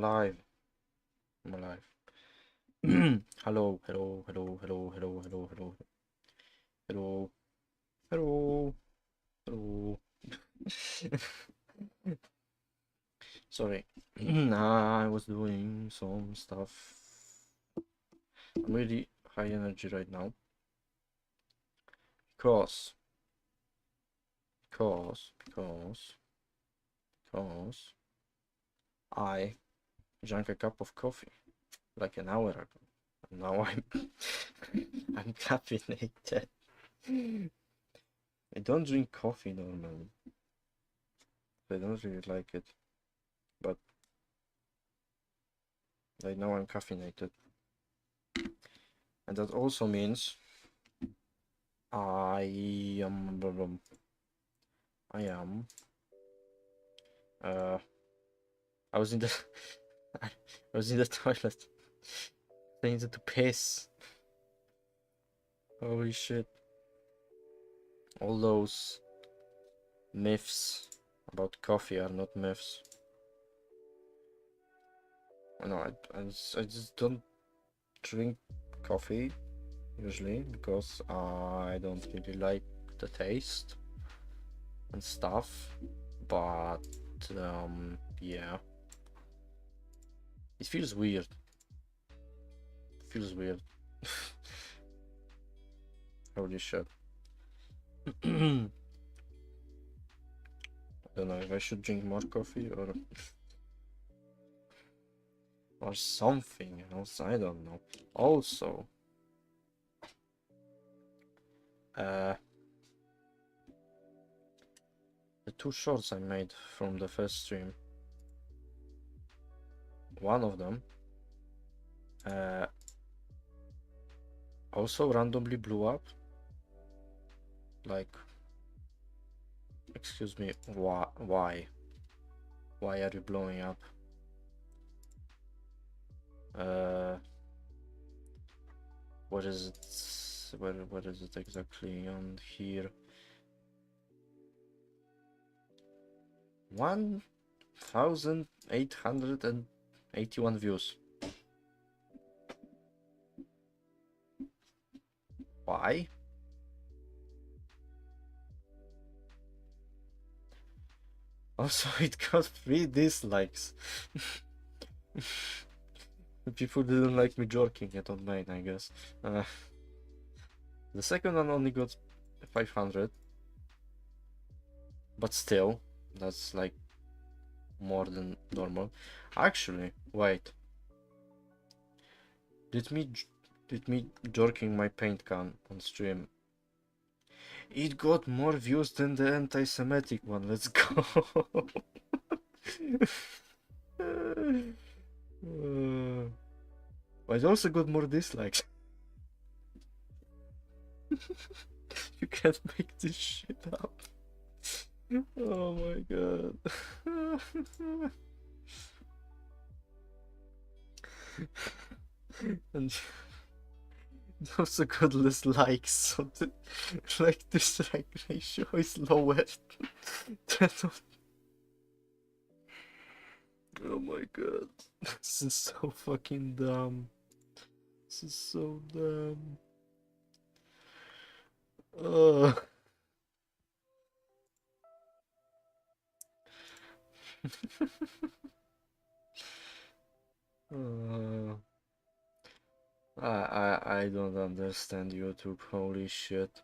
alive. I'm alive. Hello, hello, hello, hello, hello, hello, hello, hello, hello, hello. Sorry. I was doing some stuff. I'm really high energy right now. Because I drank a cup of coffee like an hour ago. And now I'm caffeinated. I don't drink coffee normally. I don't really like it. But right now I'm caffeinated. And that also means I am I was in the I was in the toilet. I needed to piss. Holy shit. All those myths about coffee are not myths. I just don't drink coffee usually because I don't really like the taste and stuff. But yeah. It feels weird. Feels weird. Holy shit. I don't know if I should drink more coffee or something else. I don't know. Also, the 2 shorts I made from the first stream. One of them also randomly blew up. Like, excuse me, why? Why are you blowing up? What is it? What is it exactly on here? 1,881 views. Why? Also, it got 3 dislikes. People didn't like me joking it on main, I guess. The second one only got 500. But still, that's like more than normal. Actually, wait. Did me jerking my paint can on stream? It got more views than the anti-Semitic one. Let's go. But it also got more dislikes. You can't make this shit up. Oh my god. And also got less likes, so the like dislike ratio is lower than oh my god. This is so fucking dumb. This is so dumb. Ugh. I don't understand YouTube. Holy shit.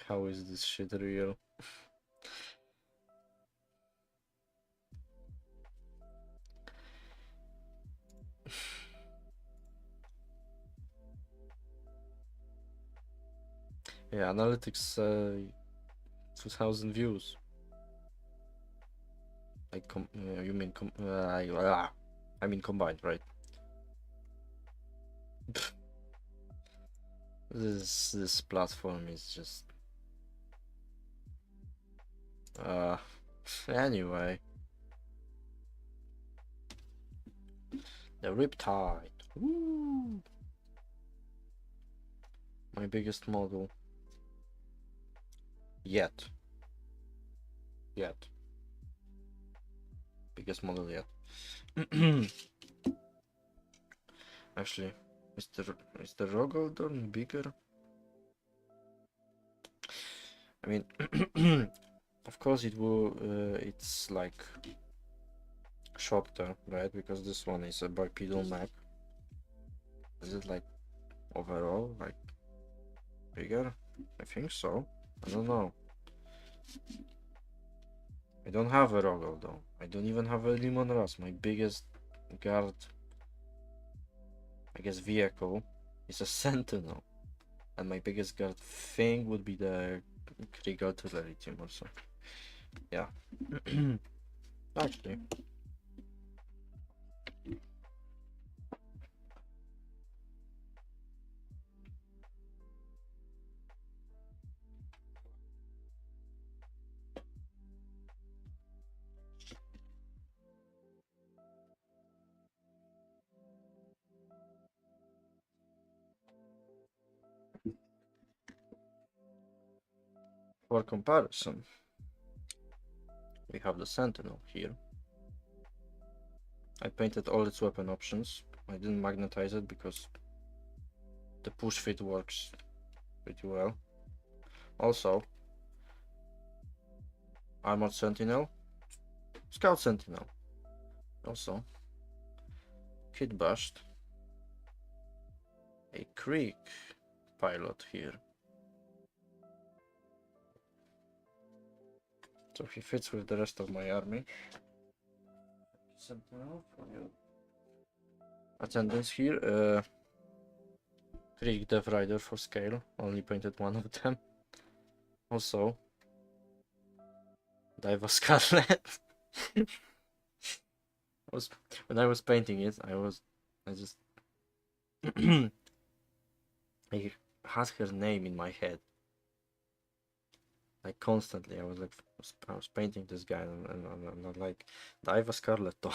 How is this shit real? Yeah, analytics 2,000 views. Like you mean I mean combined, right? This platform is just anyway. The Riptide. Woo! My biggest model yet. yet. Biggest model yet. Actually, is the Rogaldorn bigger? I mean, of course it will. It's like shorter, right? Because this one is a bipedal Mac. Is it like overall like bigger? I think so. I don't know. I don't have a Rogel though. I don't even have a Limon Ras. My biggest guard, I guess, vehicle is a Sentinel. And my biggest guard thing would be the Krieg Artillery team or so. Yeah. Actually. For comparison, we have the Sentinel here. I painted all its weapon options. I didn't magnetize it because the push fit works pretty well. Also, Armored Sentinel, Scout Sentinel. Also, Kit Bashed, a Krieg pilot here. So he fits with the rest of my army. Sentinel for your attendance here. Krieg Death Rider for scale. Only painted one of them. Also, Diva Scarlet. When I was painting it, I just I had her name in my head. Like constantly, I was painting this guy and I'm like, Diva Scarletto.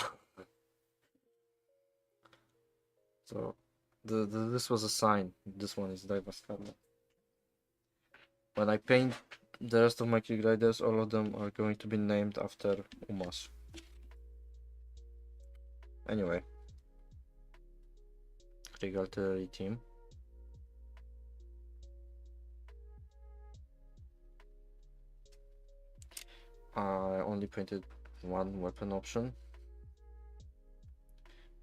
So this was a sign. This one is Diva Scarlet. When I paint the rest of my Krieg Riders, all of them are going to be named after Umas. Anyway, Krieg Artillery team. I only painted one weapon option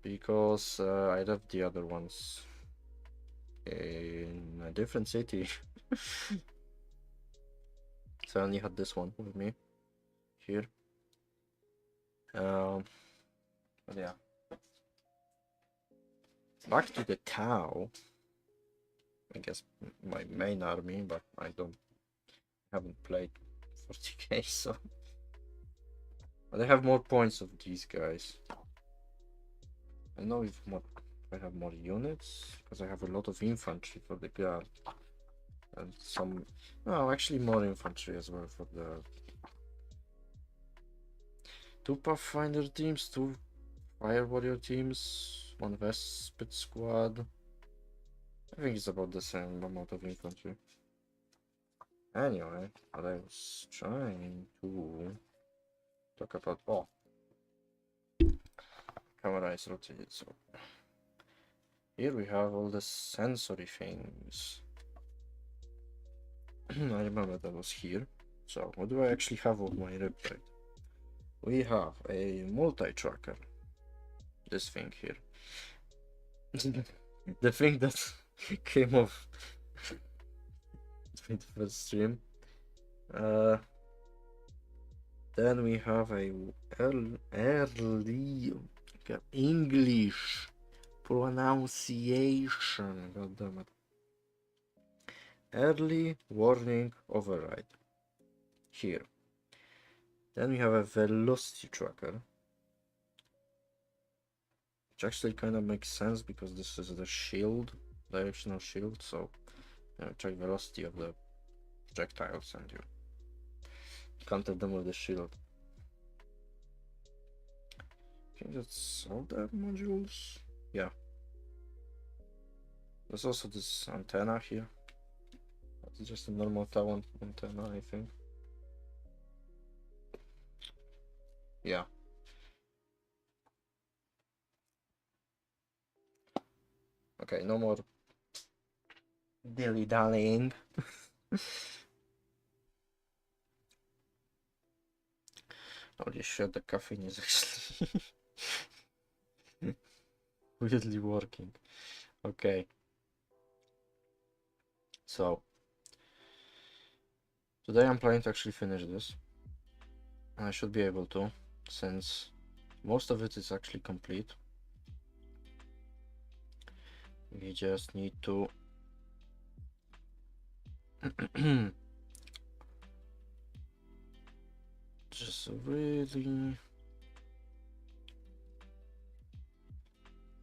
because I left the other ones in a different city. So I only had this one with me here. But yeah. Back to the cow. I guess my main army, but I haven't played 40k, so. But I have more points of these guys. I know if I have more units, because I have a lot of infantry for the guard. And some, no, actually more infantry as well for the 2 Pathfinder teams, 2 Fire Warrior teams, 1 Vespid squad. I think it's about the same amount of infantry. Anyway, what I was trying to talk about, camera is rotated, so here we have all the sensory things. I remember that was here. So what do I actually have on my Riptide? We have a multi-tracker. This thing here. The thing that came off the first stream. Then we have a early English pronunciation. God damn it. Early warning override here. Then we have a velocity tracker, which actually kind of makes sense because this is the shield, directional shield, so check velocity of the projectiles and you counter them with the shield. I think that's all the modules. Yeah. There's also this antenna here. It's just a normal tower antenna, I think. Yeah. Okay, no more dilly-dallying. Holy shit, the caffeine is actually weirdly working. Okay. So, today I'm planning to actually finish this. I should be able to, since most of it is actually complete. We just need to just really,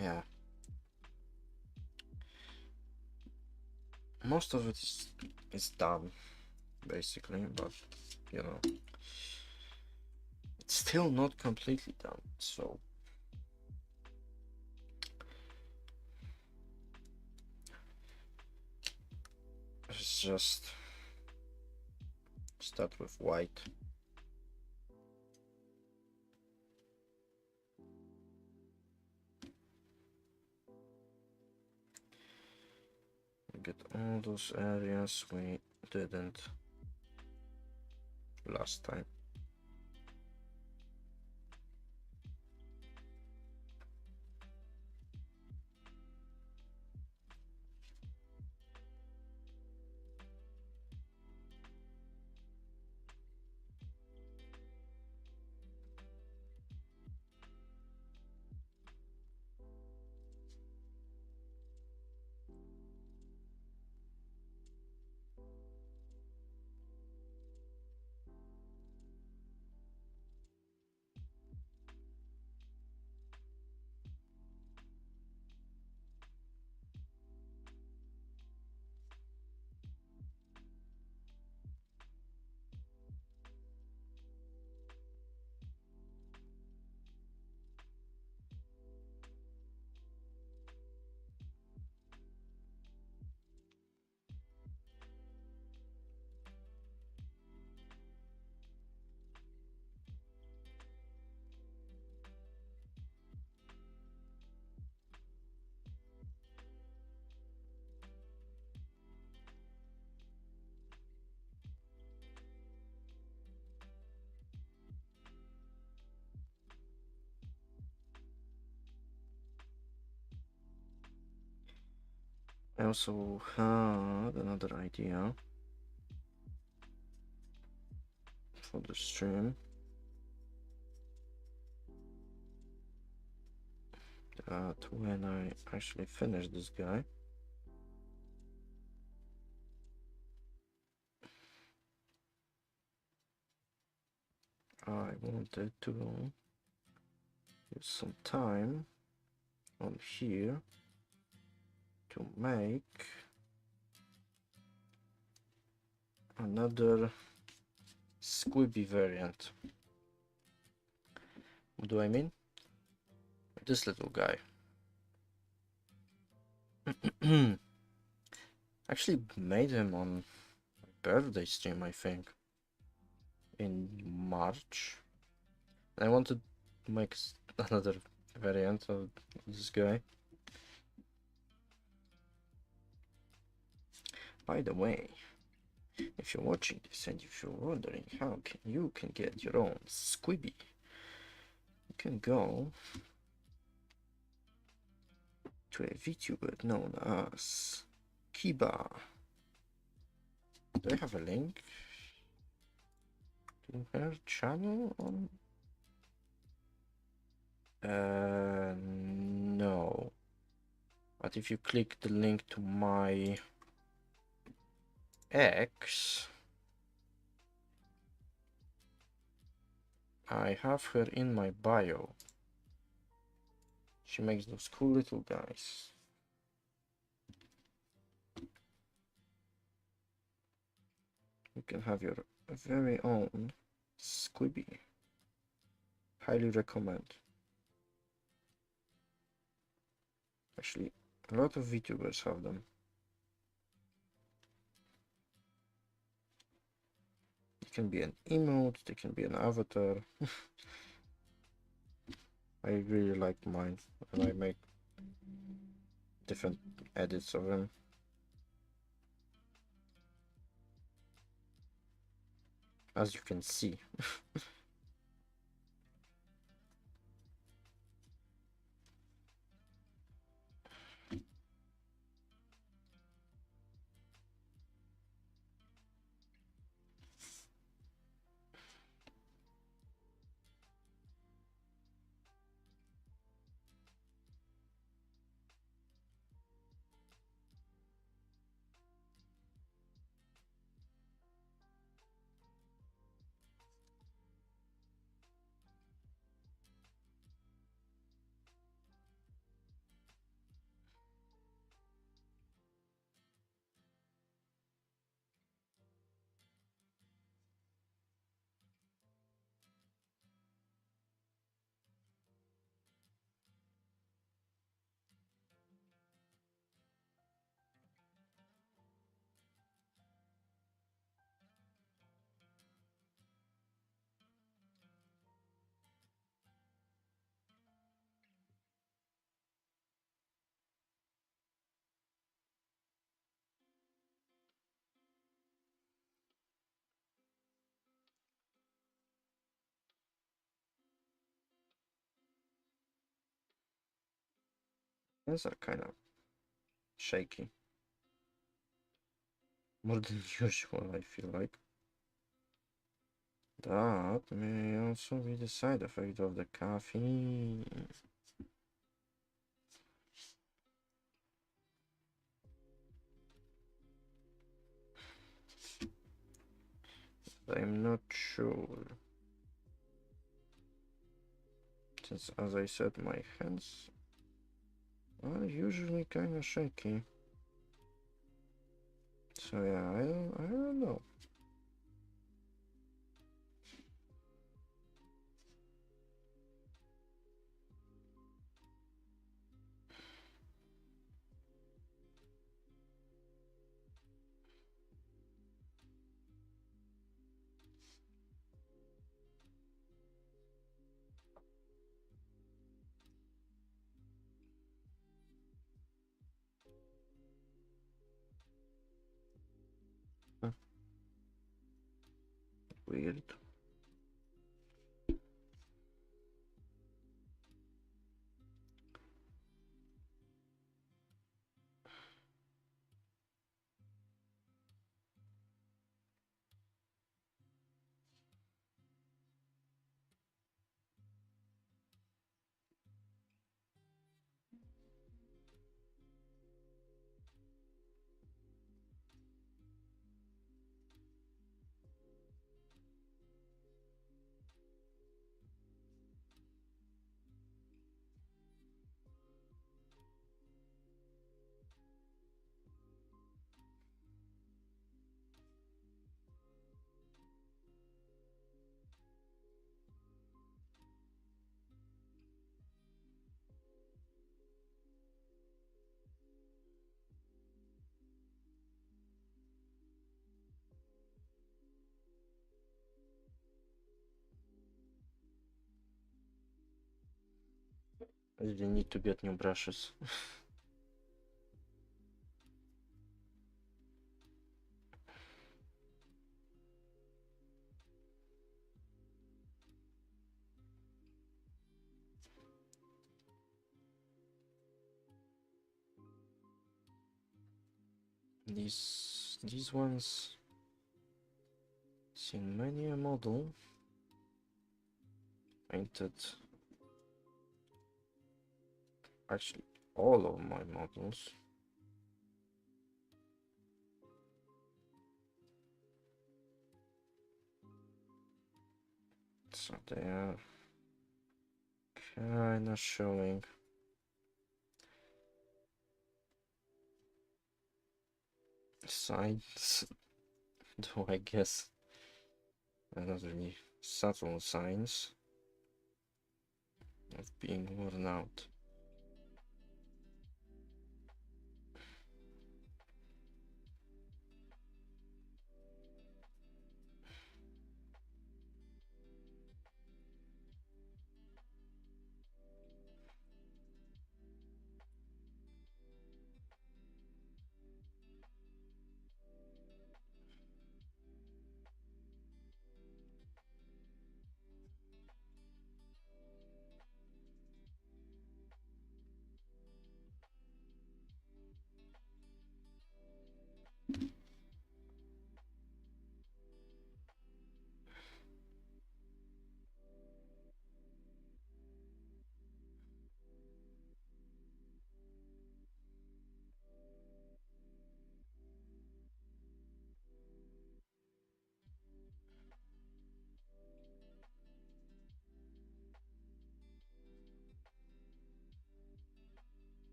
yeah, most of it is done basically, but you know, it's still not completely done. So let's just start with white. Get all those areas we didn't last time. I also had another idea for the stream. That when I actually finish this guy, I wanted to use some time on here to make another squibby variant. What do I mean? This little guy. Actually made him on my birthday stream, I think, in March. I wanted to make another variant of this guy. By the way, if you're watching this and if you're wondering how you can get your own squibby, you can go to a VTuber known as Kiba. Do I have a link to her channel on? No. But if you click the link to my X, I have her in my bio. She makes those cool little guys. You can have your very own squibby. Highly recommend. Actually, a lot of VTubers have them. They can be an emote, they can be an avatar. I really like mine, and I make different edits of them. As you can see. These are kind of shaky. More than usual, I feel like. That may also be the side effect of the caffeine. I'm not sure. Since, as I said, my hands are usually kind of shaky. So yeah, I don't know. Weird. I really need to get new brushes. These ones, seen many a model painted. Actually, all of my models. So they are kinda showing. Signs, though I guess not really subtle signs of being worn out.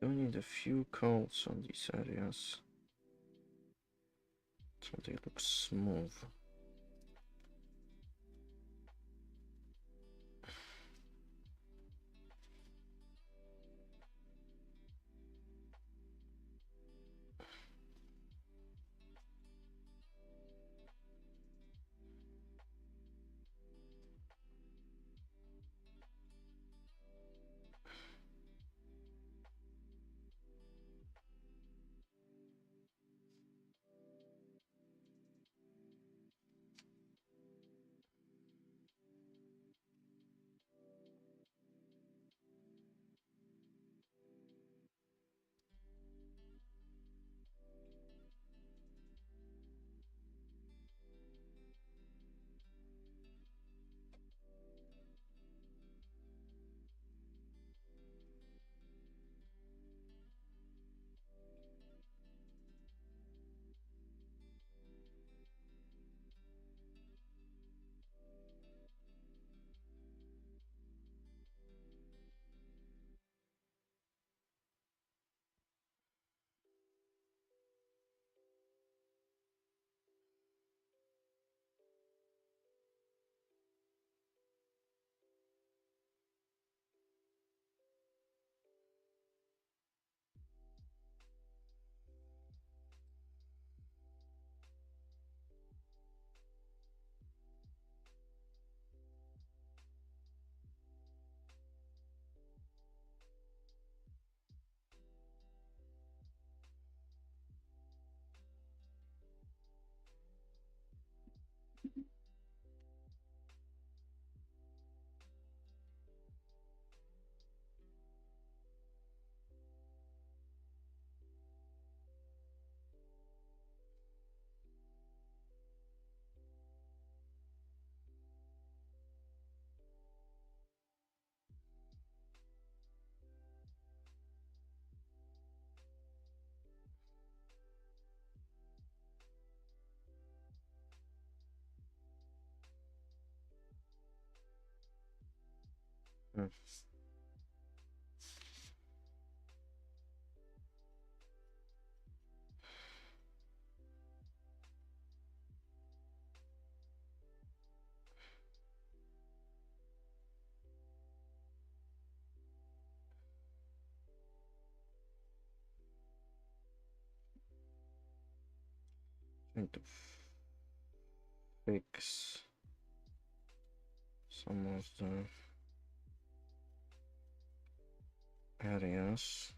Do need a few coats on these areas so they look smooth. Hmm. Trying to fix some of the areas.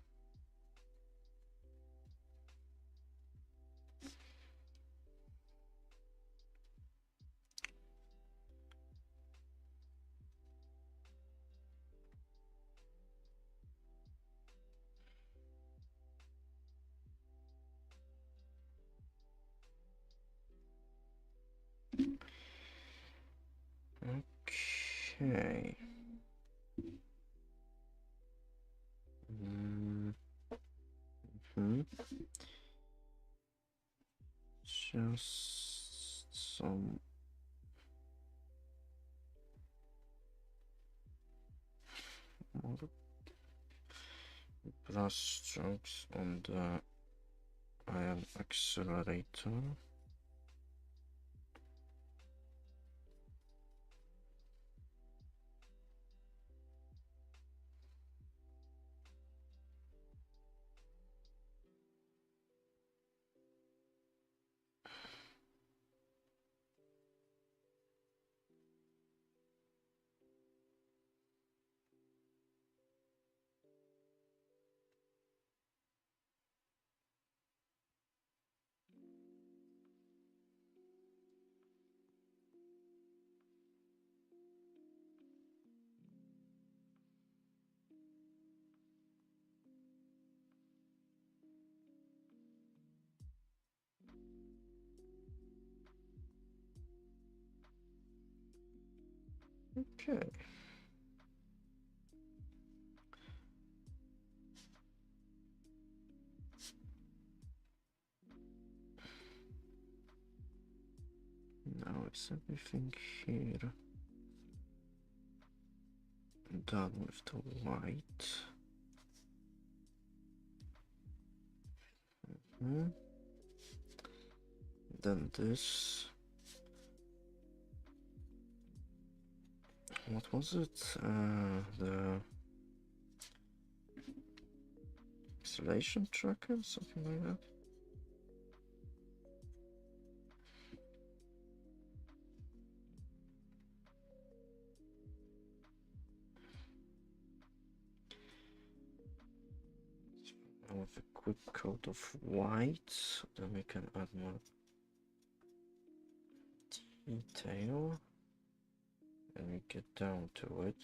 Okay. Just some more brush strokes on the iron accelerator. Okay. Now is everything here done with the white? Then this. What was it? The installation tracker, something like that. With a quick coat of white, so then we can add more detail and we get down to it.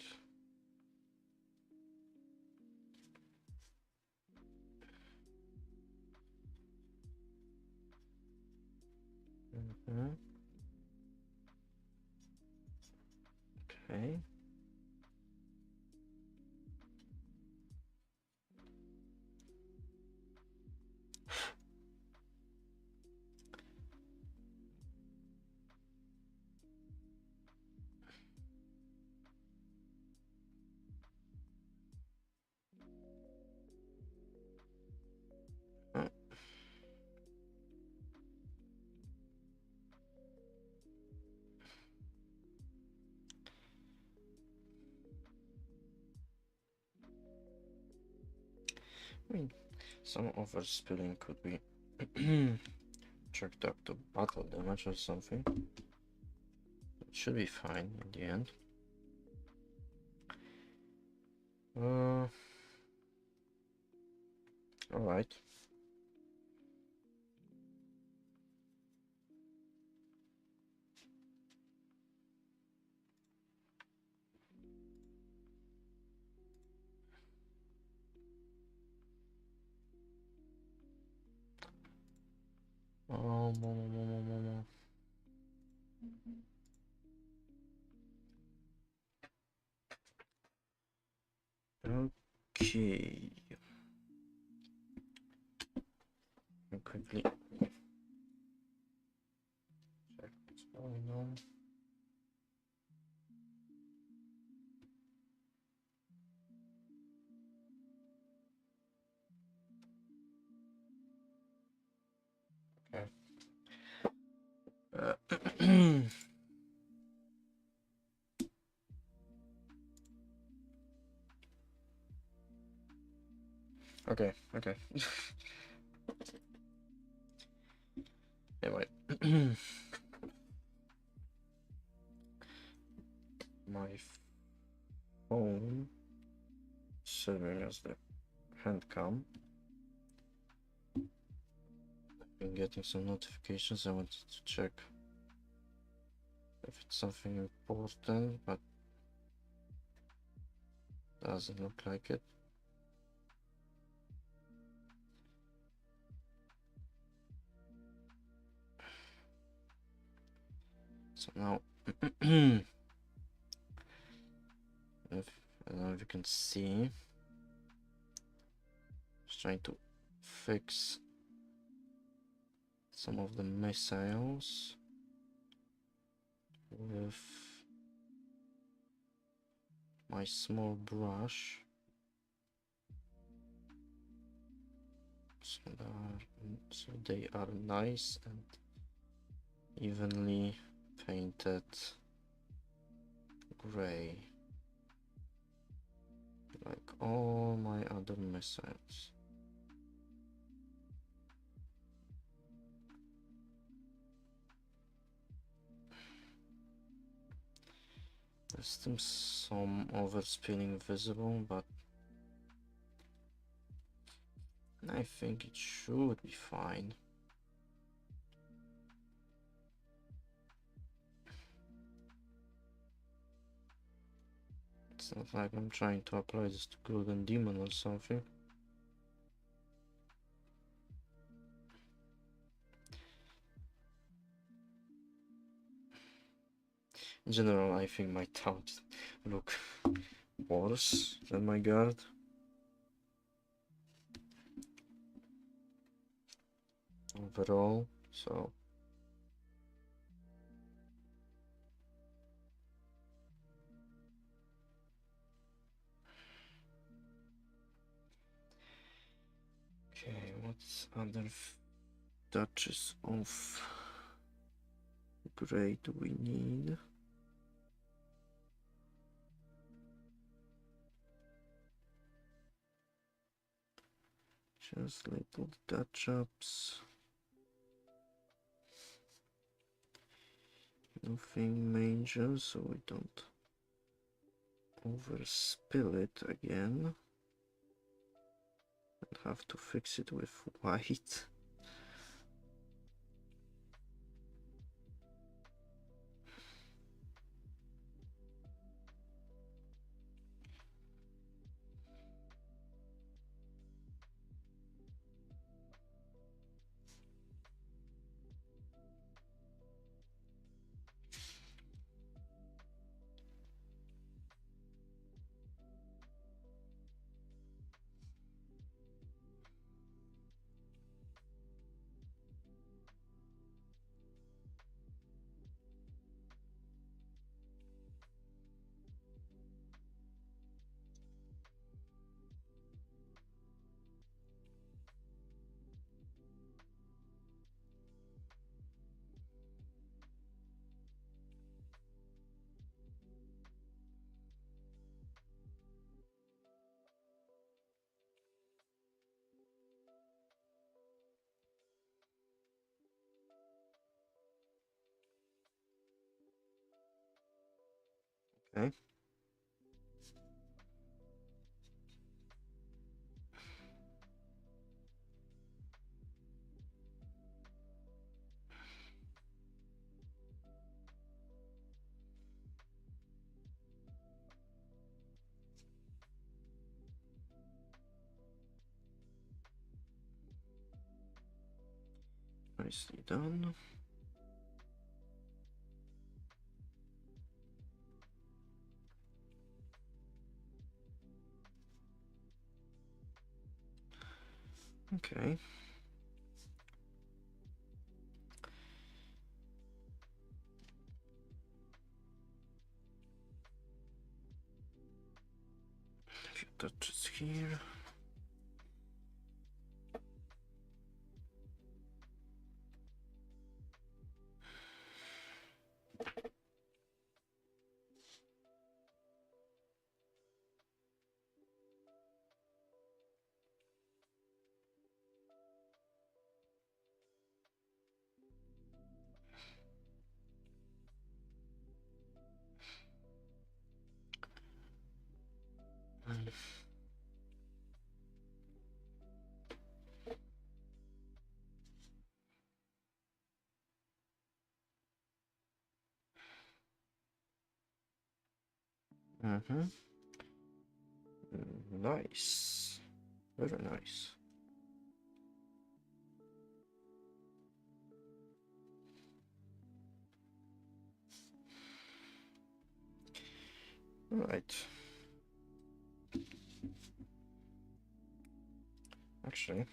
Okay. I mean, some overspilling could be checked up to battle damage or something. It should be fine in the end. Alright. Okay. I'll quickly check what's going on. Okay. Okay, okay. Anyway. My phone serving as the handcam. Been getting some notifications. I wanted to check if it's something important, but doesn't look like it. So now, if I don't know if you can see, just trying to fix some of the missiles with my small brush. So they are nice and evenly painted gray, like all my other missiles. There's still some overspilling visible, but I think it should be fine. It's not like I'm trying to apply this to Golden Demon or something. In general, I think my towns look worse than my guard. Overall, so okay, what's other touches of gray do we need? Just little touch-ups. Nothing major, so we don't overspill it again. I'll have to fix it with white. Okay. Nicely done. Okay. A few touches here. Mm-hmm. Nice. Very nice. All right. Actually,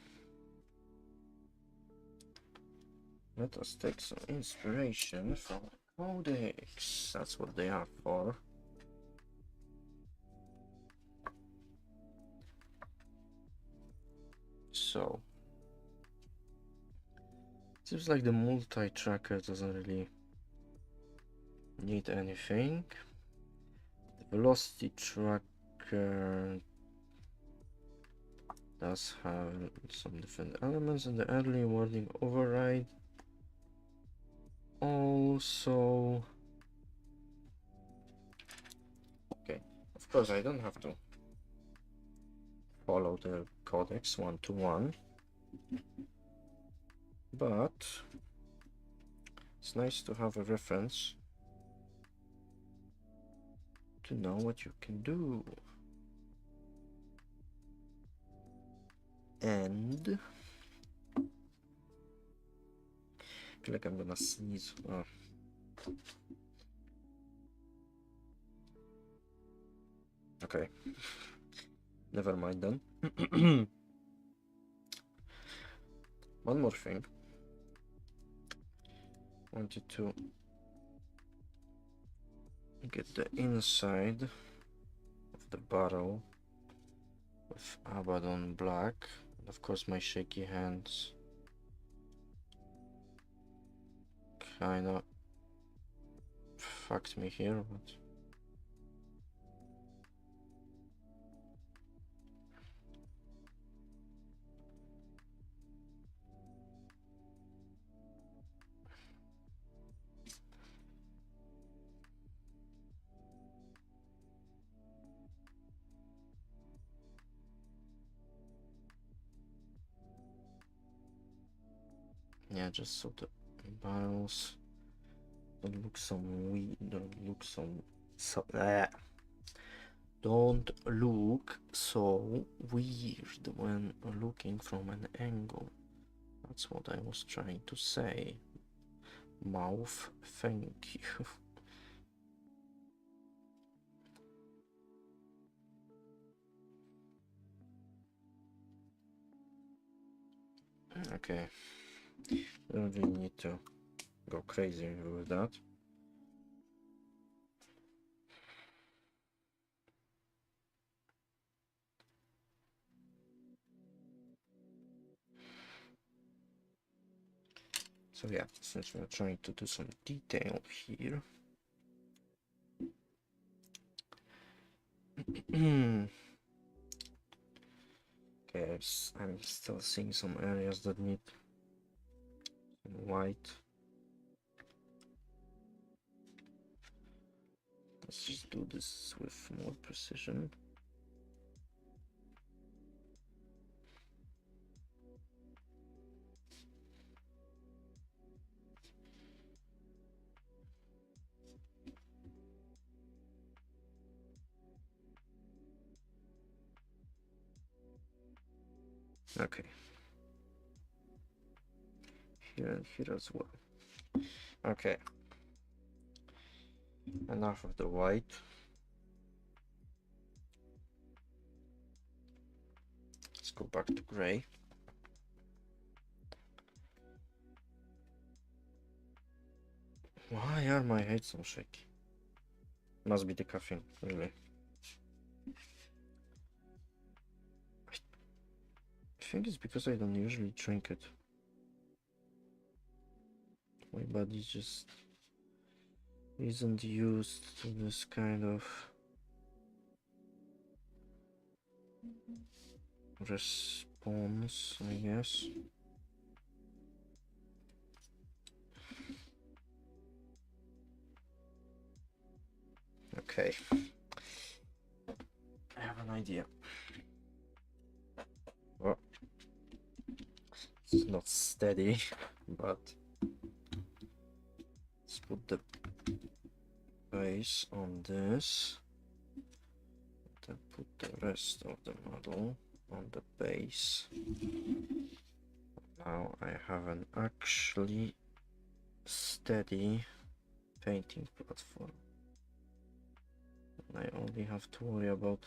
let us take some inspiration from codecs. That's what they are for. So, seems like the multi-tracker doesn't really need anything. The velocity tracker does have some different elements, and the early warning override also. Okay, of course I don't have to follow the codex one to one, but it's nice to have a reference to know what you can do. And I feel like I'm gonna sneeze. Oh. Okay, never mind then. One more thing. Wanted to get the inside of the barrel with Abaddon black, and of course my shaky hands kinda fucked me here, but yeah, just so the barrels don't look some weird, don't look don't look so weird when looking from an angle. That's what I was trying to say. Mouth, thank you. Okay, don't really need to go crazy with that. So yeah, since we're trying to do some detail here. Okay, I'm still seeing some areas that need some white. Let's just do this with more precision. Okay. Here and here as well. Okay. Enough of the white. Let's go back to gray. Why are my hands so shaky? Must be the caffeine, really. I think it's because I don't usually drink it. My body just isn't used to this kind of response, I guess. Okay. I have an idea. Well, it's not steady, but let's put the base on this. Then put the rest of the model on the base. Now I have an actually steady painting platform. And I only have to worry about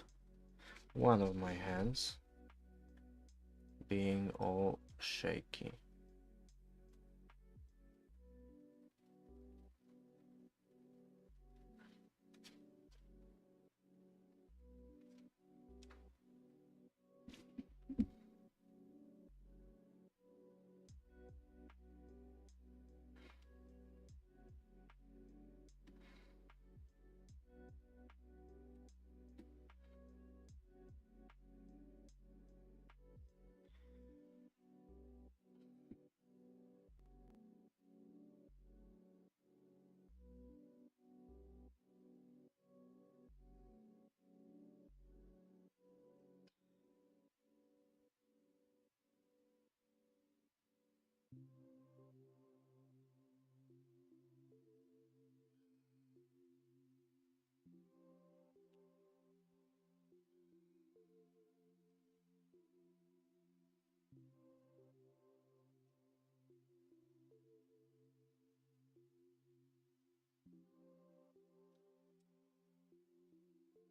one of my hands being all shaky.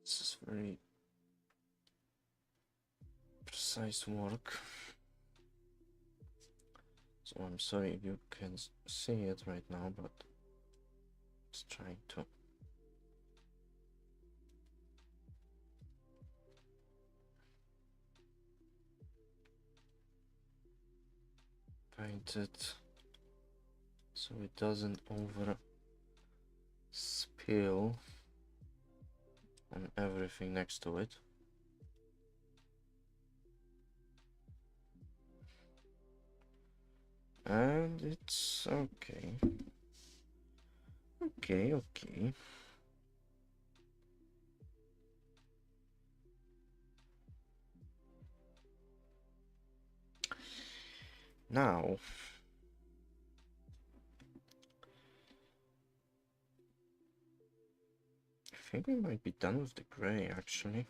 This is very precise work. So I'm sorry if you can see it right now, but it's trying to paint it so it doesn't over spill on everything next to it. And it's okay. Okay. Now, I think we might be done with the gray actually.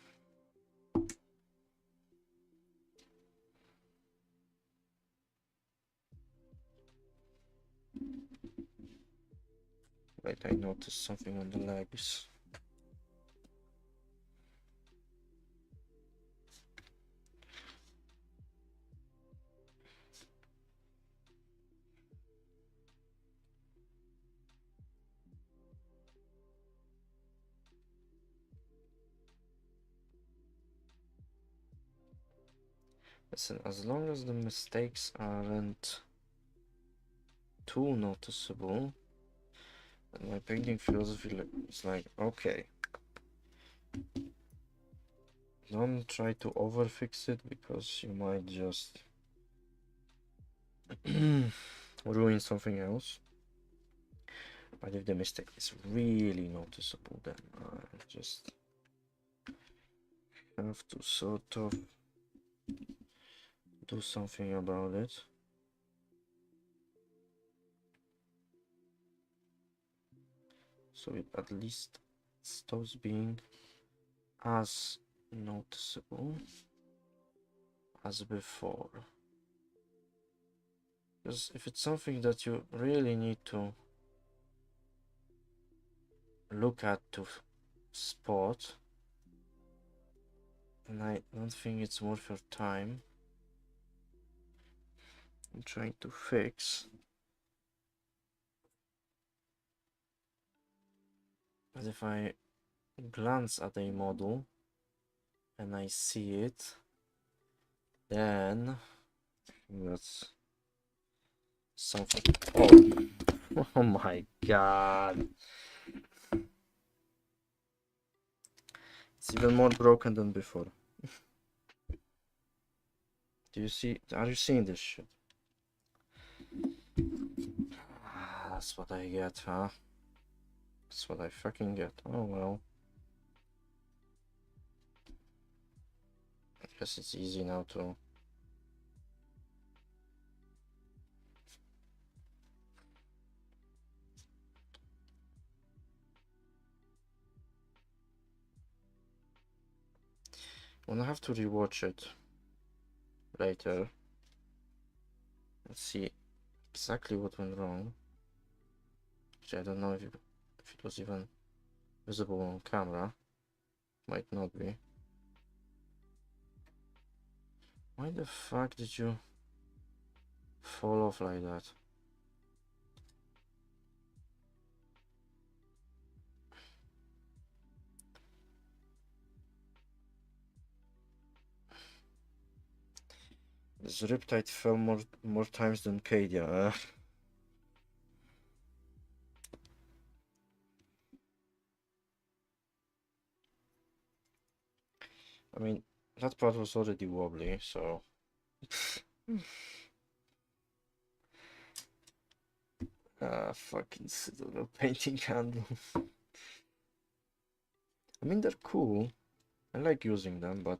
Wait, I noticed something on the legs. Listen, as long as the mistakes aren't too noticeable, and my painting philosophy is like, okay, don't try to overfix it because you might just ruin something else. But if the mistake is really noticeable, then I just have to sort of do something about it. So it at least stops being as noticeable as before. Because if it's something that you really need to look at to spot, and I don't think it's worth your time in trying to fix. But if I glance at a model and I see it, then that's something. Oh, oh my god. It's even more broken than before. Do you see? Are you seeing this shit? That's what I get, huh? That's what I fucking get. Oh well. I guess it's easy now to. I'm gonna have to rewatch it later. Let's see exactly what went wrong. Which I don't know if it was even visible on camera. Might not be. Why the fuck did you fall off like that? This Riptide fell more times than Cadia. I mean, that part was already wobbly, so. Fucking silver painting handle. I mean, they're cool. I like using them, but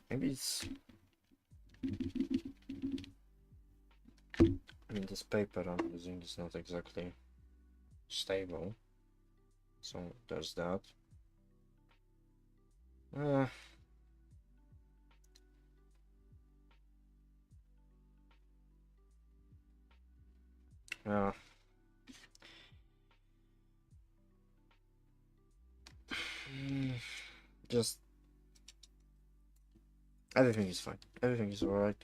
maybe it's. I mean, this paper I'm using is not exactly stable, so there's that. Yeah. Just everything is fine. Everything is alright.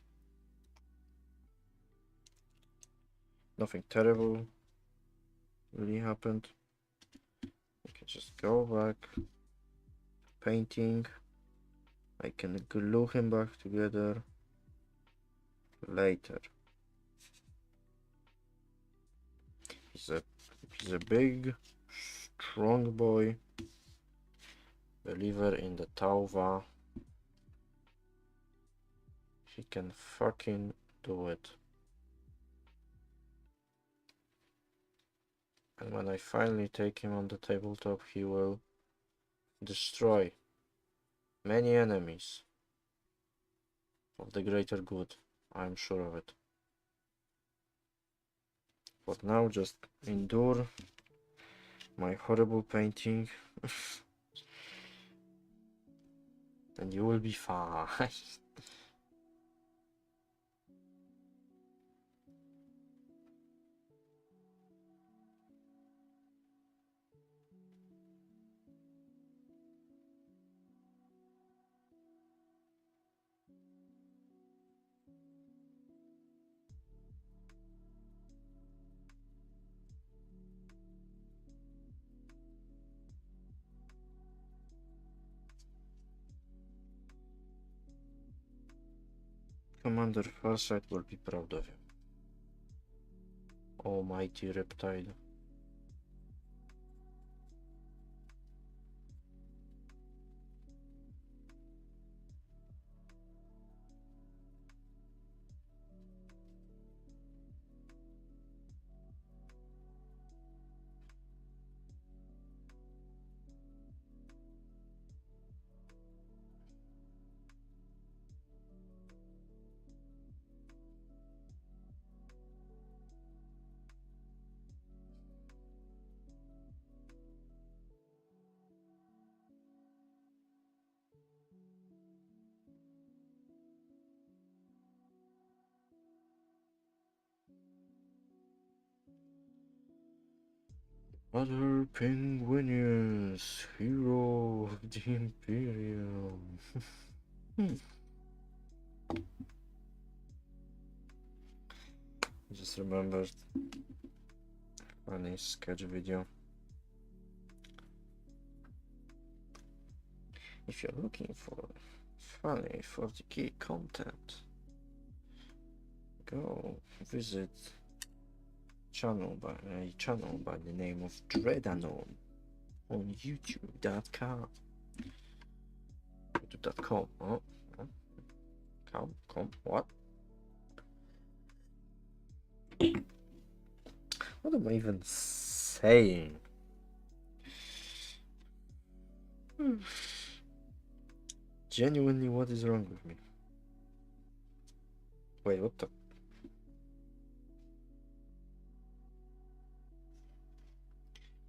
Nothing terrible really happened. I can just go back. Painting. I can glue him back together later. He's a big, strong boy, believer in the Tauva. He can fucking do it. And when I finally take him on the tabletop, he will destroy many enemies of the greater good. I'm sure of it. For now, just endure my horrible painting and you will be fine. Commander Farsight will be proud of you. Almighty Riptide. Other Penguinians, hero of the Imperium. Just remembered funny sketch video. If you're looking for funny 40k content, go visit a channel by the name of Dreadanon on youtube.com. youtube.com. Oh, what? What am I even saying? Genuinely, what is wrong with me? Wait, what the?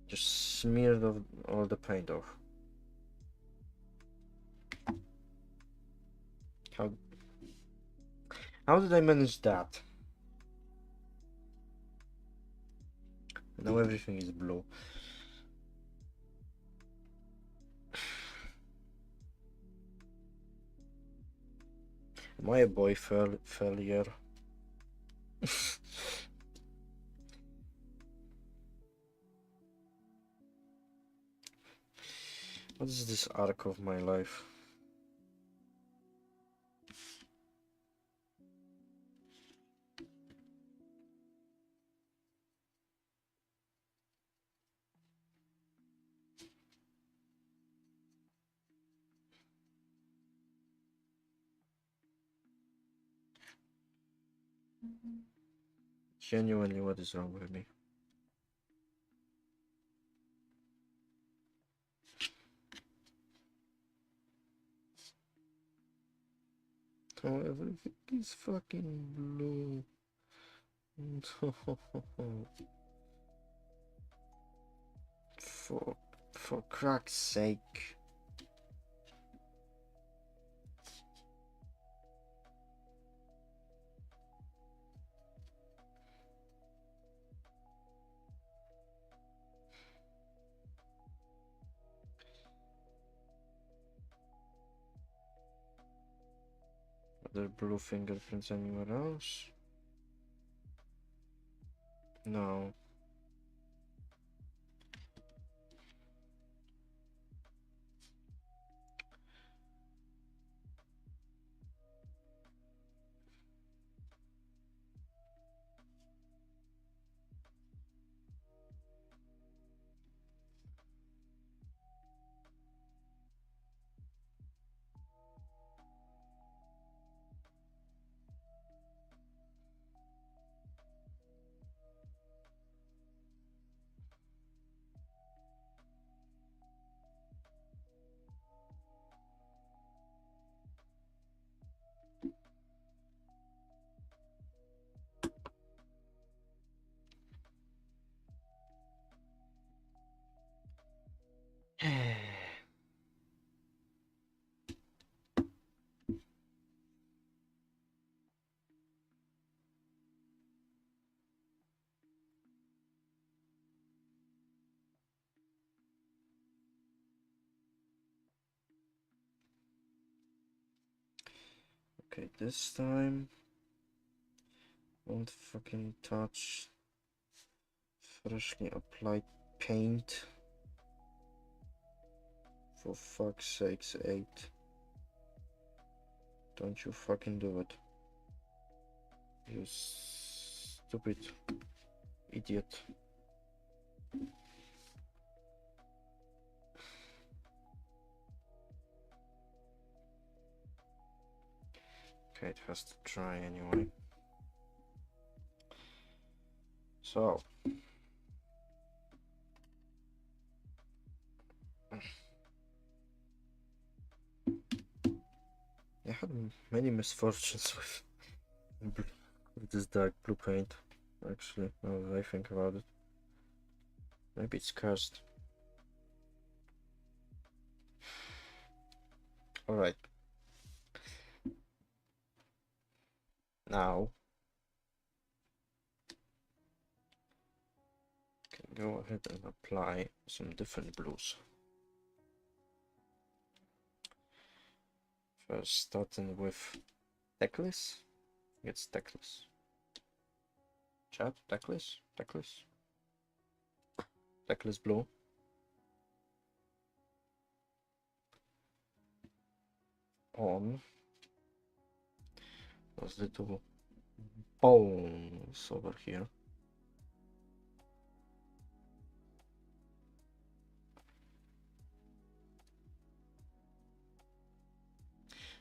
Just smeared all the paint off. How did I manage that? Now everything is blue. Am I a boy failure? What is this arc of my life? Genuinely, what is wrong with me? Oh, everything is fucking blue. For crack's sake. Are there blue fingerprints anywhere else? No. Okay, this time won't fucking touch freshly applied paint. For fuck's sakes, 8. Don't you fucking do it. You stupid idiot. Okay, it has to try anyway. So. I had many misfortunes with this dark blue paint, actually, now that I think about it. Maybe it's cursed. Alright. Now, can go ahead and apply some different blues. First, starting with Techless. It's Techless. Chat, Techless, Techless. Techless blue. On those little bones over here.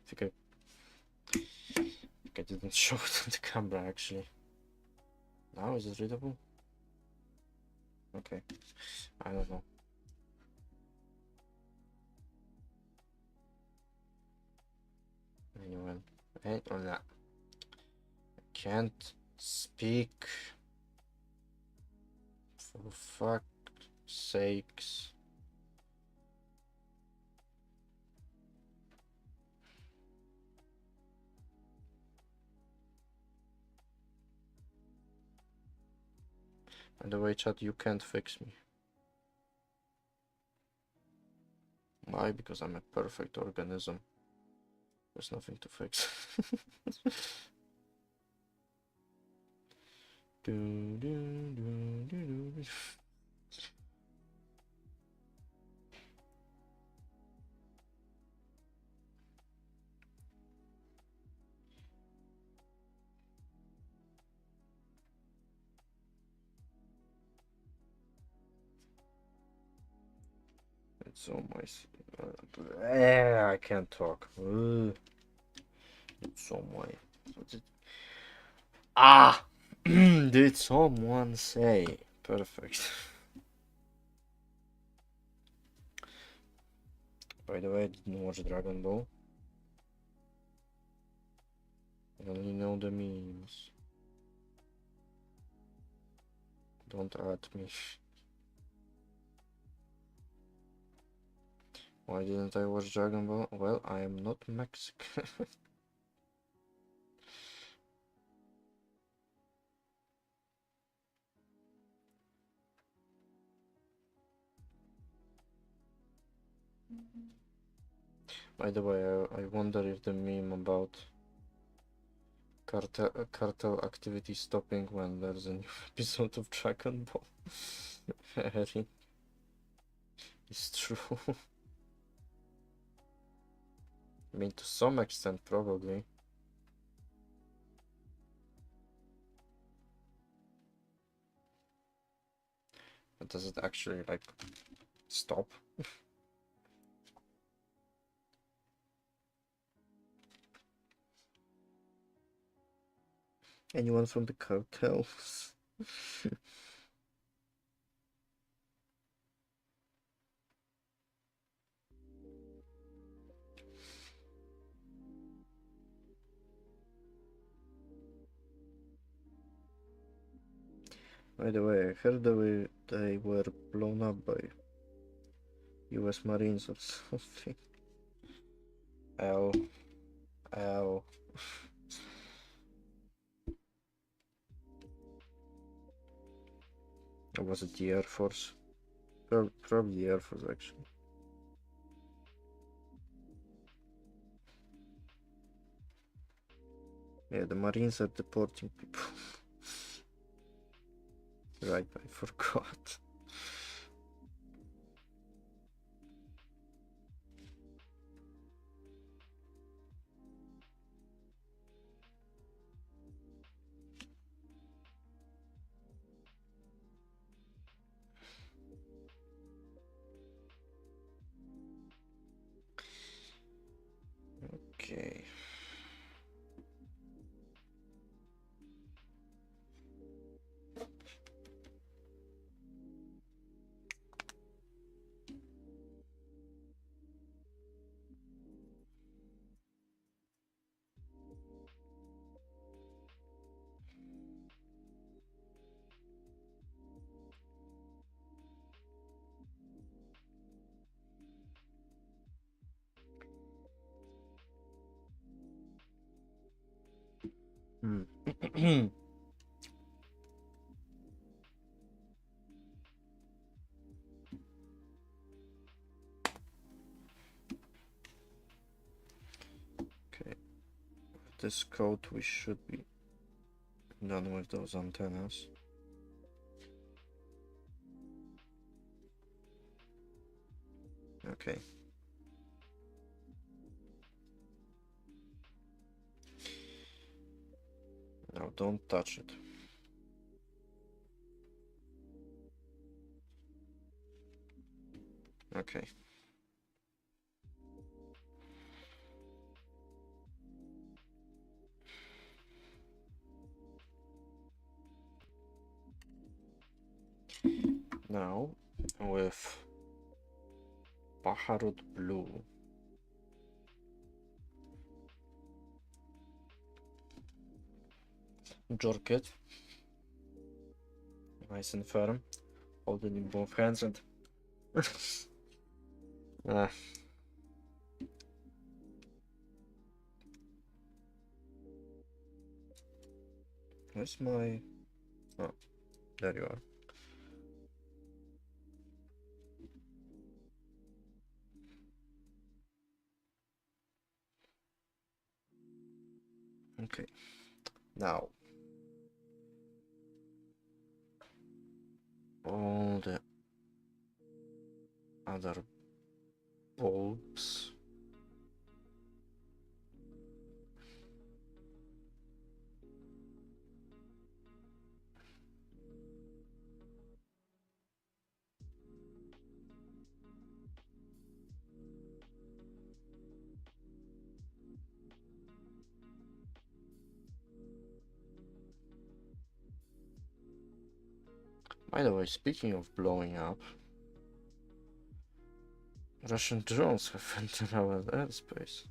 I think I didn't show it on the camera actually. Now is it readable? Okay, I don't know. Anyway, I can't speak. For fuck's sakes. By the way, chat, you can't fix me. Why? Because I'm a perfect organism. There's nothing to fix. It's on my... I can't talk. It's on my... Ah! Did someone say? Perfect. By the way, I didn't watch Dragon Ball. I only know the memes. Don't add me. Why didn't I watch Dragon Ball? Well, I am not Mexican. By the way, I wonder if the meme about cartel activity stopping when there's a new episode of Dragon Ball Harry is true. I mean, to some extent, probably. But does it actually, like, stop? Anyone from the cartels? By the way, I heard they were blown up by US Marines or something. L. Or was it the Air Force? Probably the Air Force, actually. Yeah, the Marines are deporting people. Right, I forgot. Okay. Hmm. Okay, with this code we should be done with those antennas. Okay. Now don't touch it. Okay. Now with Paharut Blue. Jerk it. Nice and firm. Hold it in both hands and ah. Where's my... Oh, there you are. Okay, now all the other bulbs. By the way, speaking of blowing up, Russian drones have entered our airspace.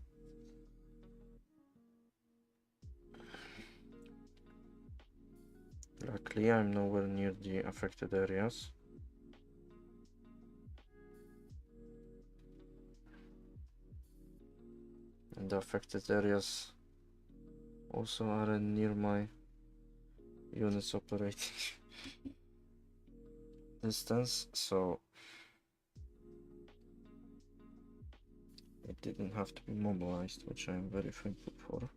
Luckily, I'm nowhere near the affected areas. And the affected areas also aren't near my units operating distance, so it didn't have to be mobilized, which I am very thankful for.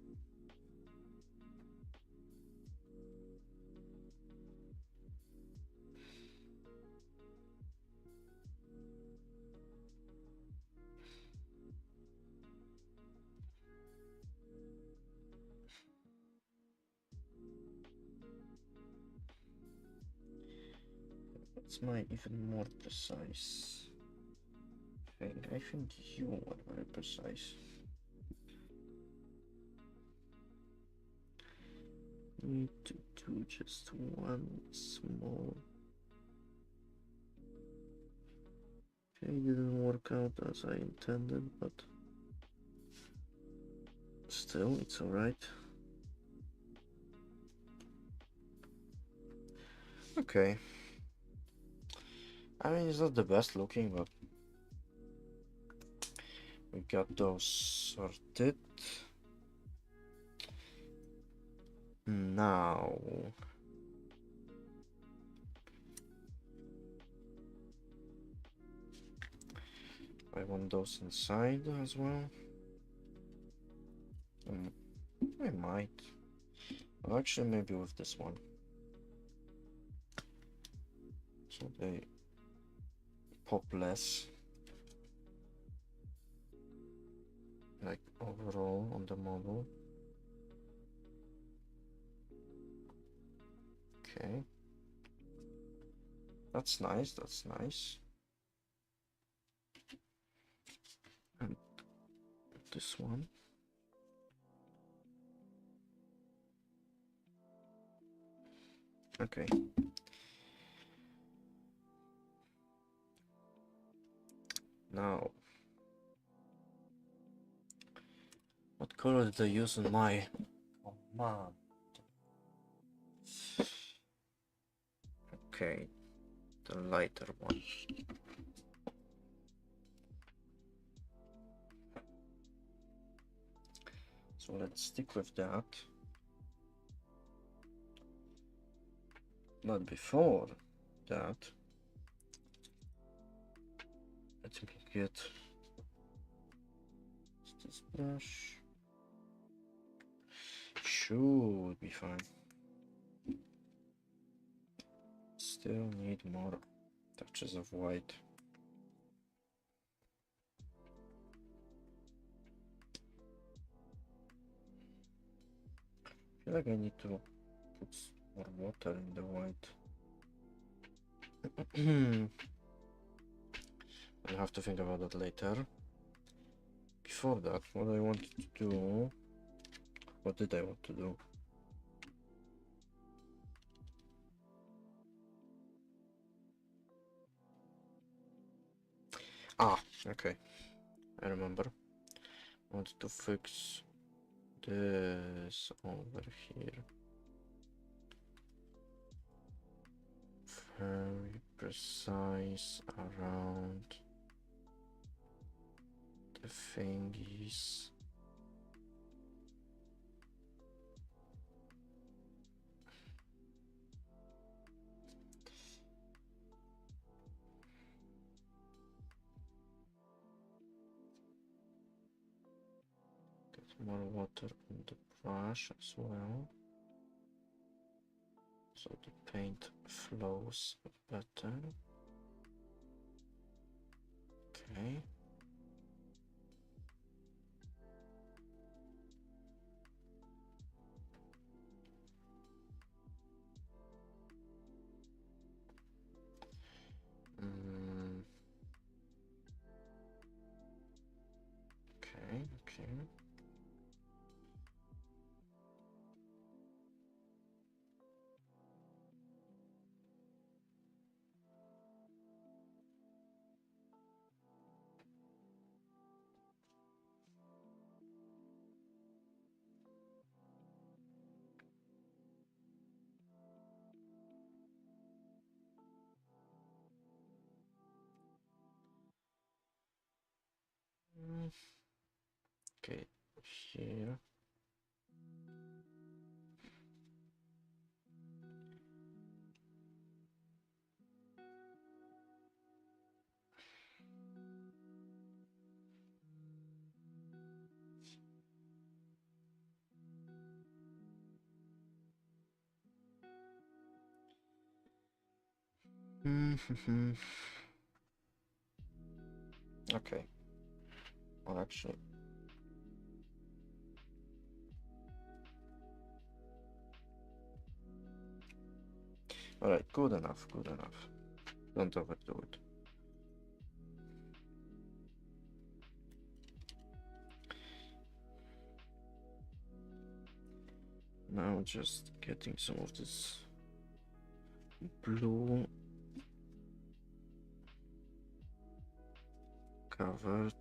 What's my even more precise thing? I think you are very precise. Need to do just one small... Okay, didn't work out as I intended, but still, it's alright. Okay. I mean, it's not the best looking, but we got those sorted. Now, I want those inside as well. I might. Well, actually, maybe with this one. So they pop less. Like overall on the model. Okay. That's nice, that's nice. And this one. Okay. Now, what color did I use on my command? Okay, the lighter one. So let's stick with that. But before that, let me get this brush. Should be fine. Still need more touches of white. I feel like I need to put more water in the white. I'll have to think about that later. Before that, what I wanted to do... What did I want to do? Ah, okay. I remember. I wanted to fix this over here. Very precise around the thingies. Get more water in the brush as well, so the paint flows better. Okay. Okay. Okay, here. Okay. Well, actually, all right. Good enough. Good enough. Don't overdo it. Now just getting some of this blue covered.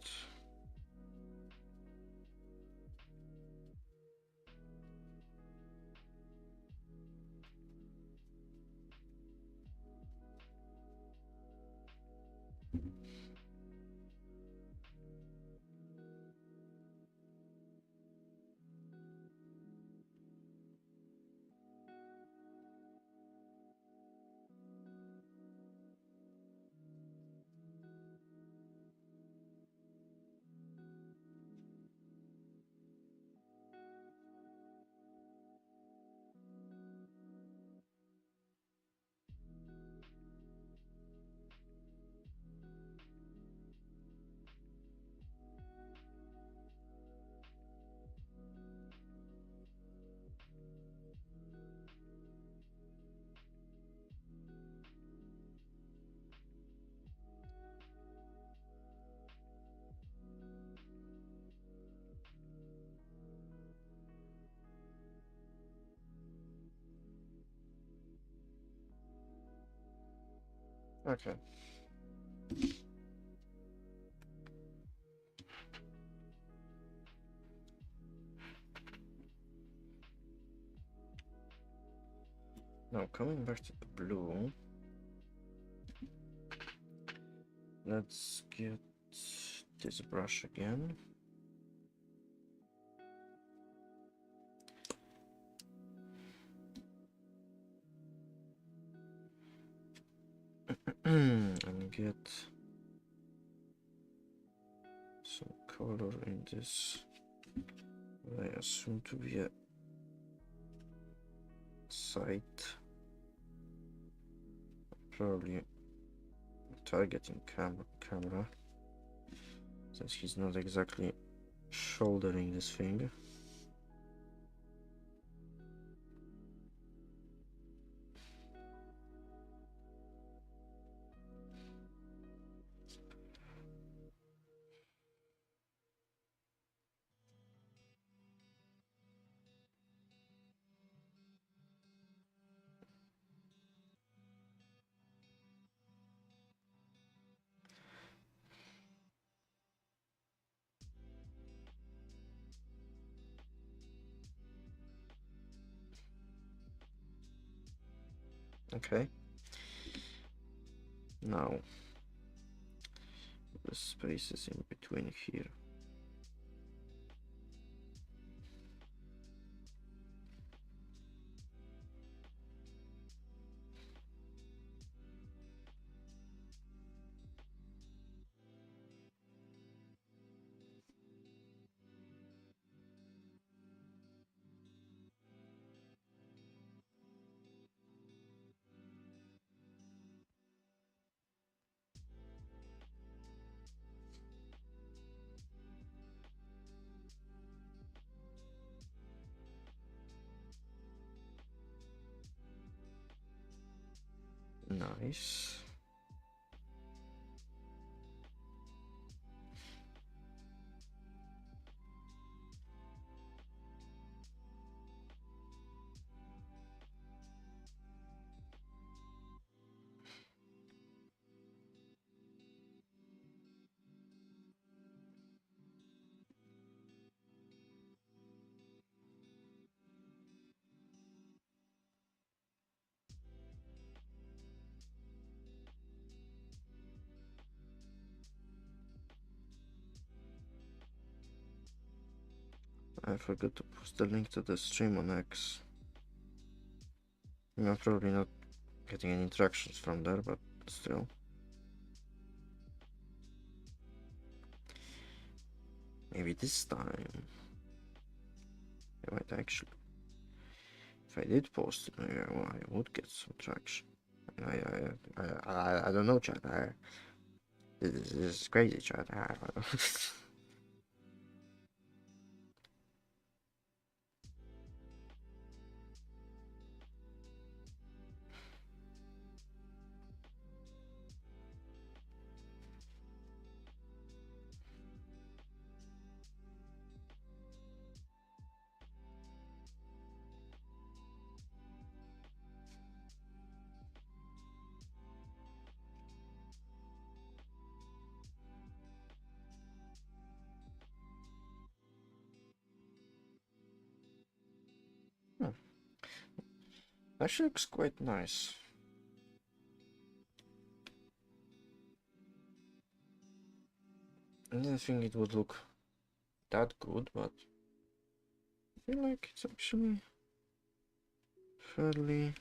Okay. Now coming back to the blue, let's get this brush again. And get some color in this, what I assume to be a sight, probably targeting camera, since he's not exactly shouldering this thing. Okay. Now the spaces in between here. Nice. I forgot to post the link to the stream on X. I'm probably not getting any interactions from there, but still. Maybe this time I might actually. If I did post it, maybe I would get some traction. I don't know, chat. This is crazy, chat. Actually looks quite nice. I didn't think it would look that good, but I feel like it's actually fairly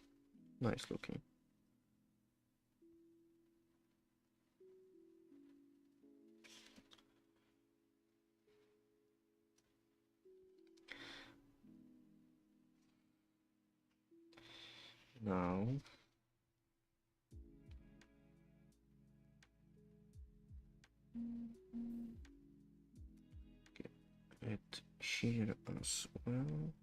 nice looking. Now get it here as well.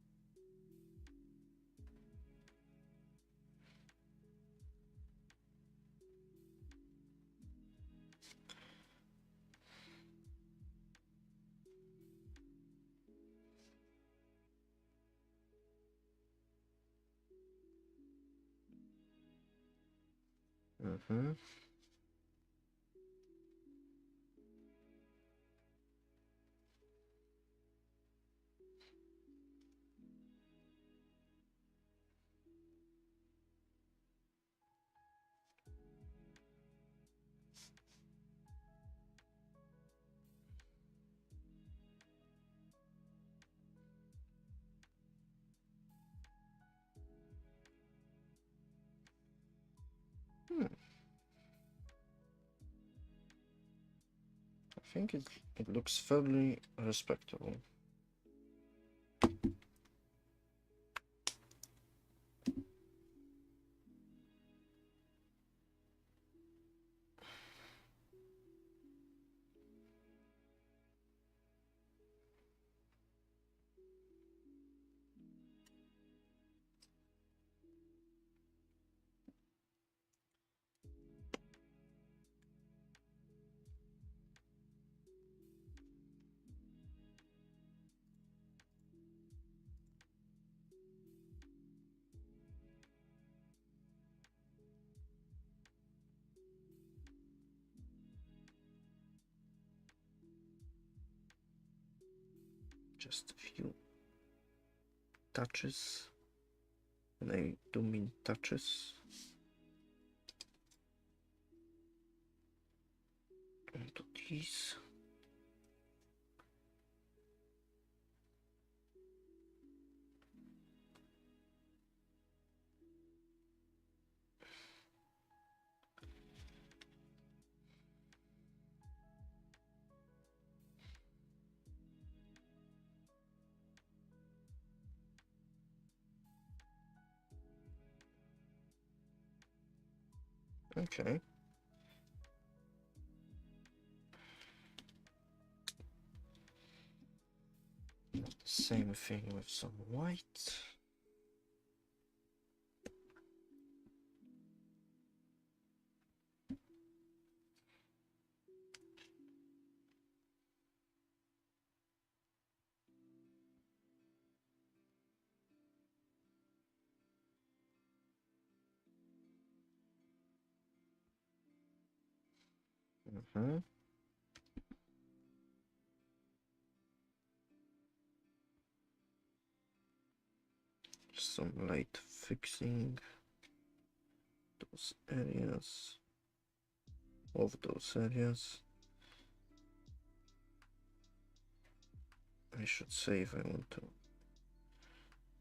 think it looks fairly respectable. Just a few touches, and I do mean touches. Onto these. Okay. Same thing with some white. Some light fixing those areas, of those areas. I should say if I want to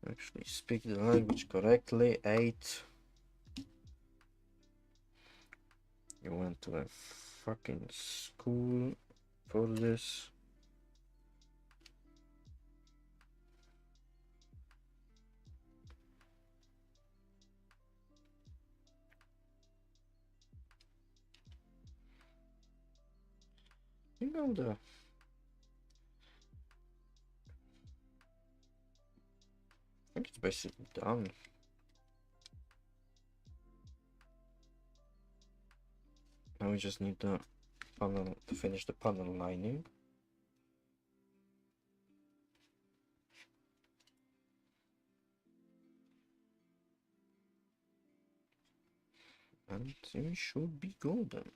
actually speak the language correctly. 8. You went to a fucking school for this. You know I think it's basically done. Now we just need the panel to finish the panel lining. And it should be golden.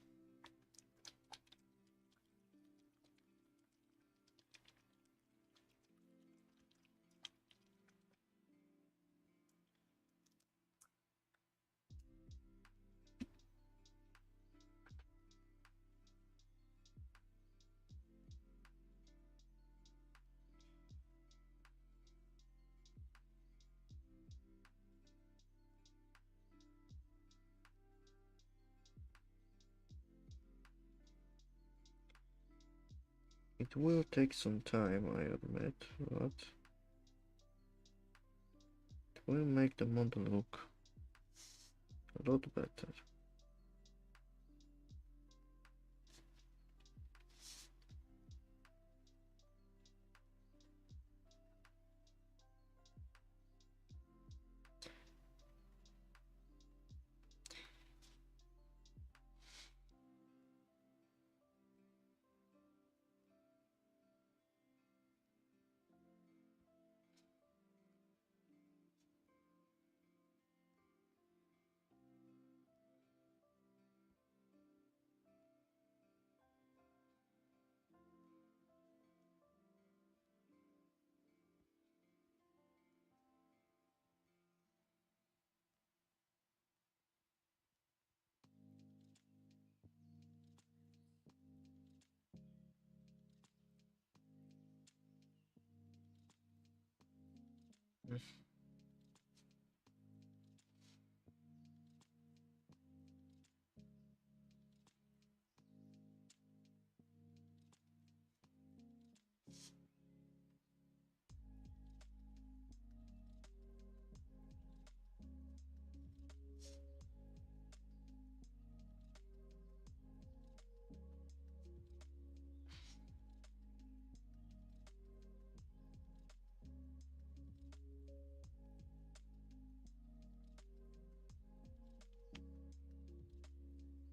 It will take some time, I admit, but it will make the model look a lot better.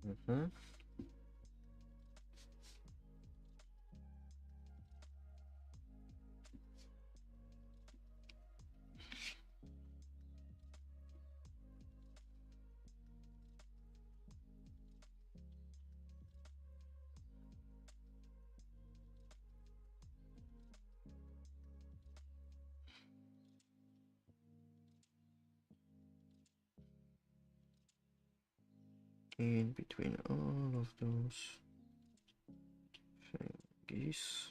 Mm-hmm. In between all of those thingies.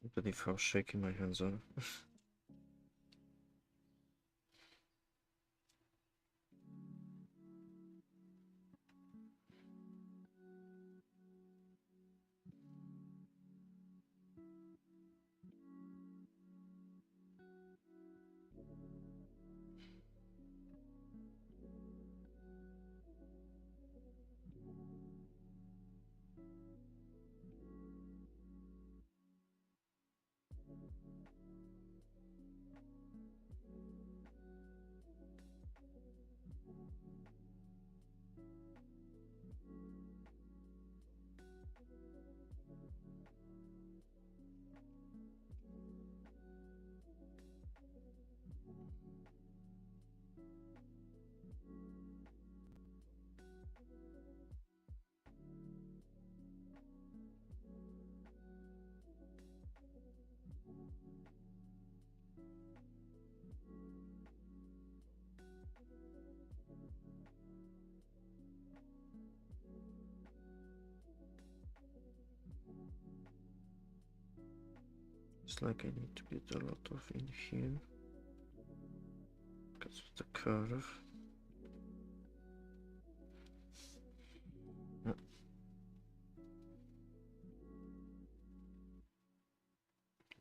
Can't believe how shaky my hands are. It's like I need to get a lot of in here because of the curve.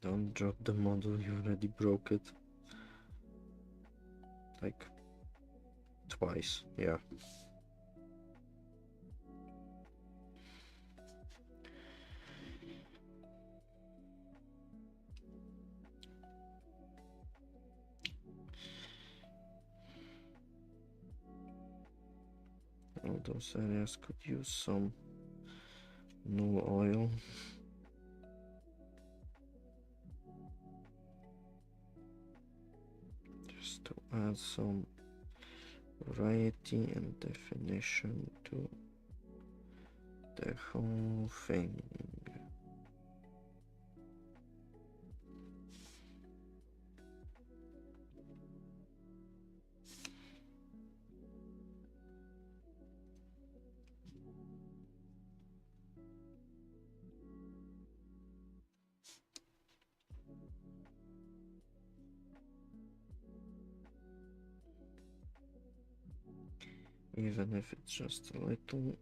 Don't drop the model, you already broke it. Like twice, yeah. All those areas could use some null oil. Just to add some variety and definition to the whole thing. Even if it's just a little,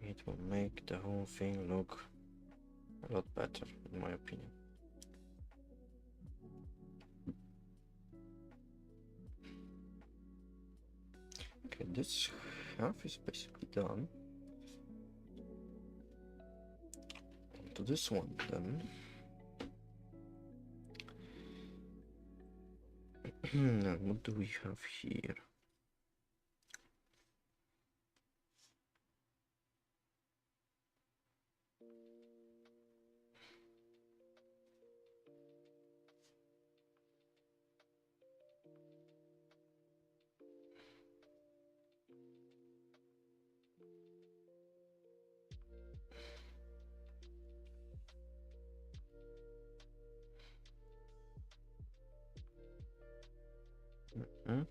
it will make the whole thing look a lot better, in my opinion. Okay, this half is basically done. To this one then. And what do we have here? Mm-hmm.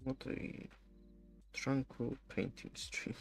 What a tranquil painting stream.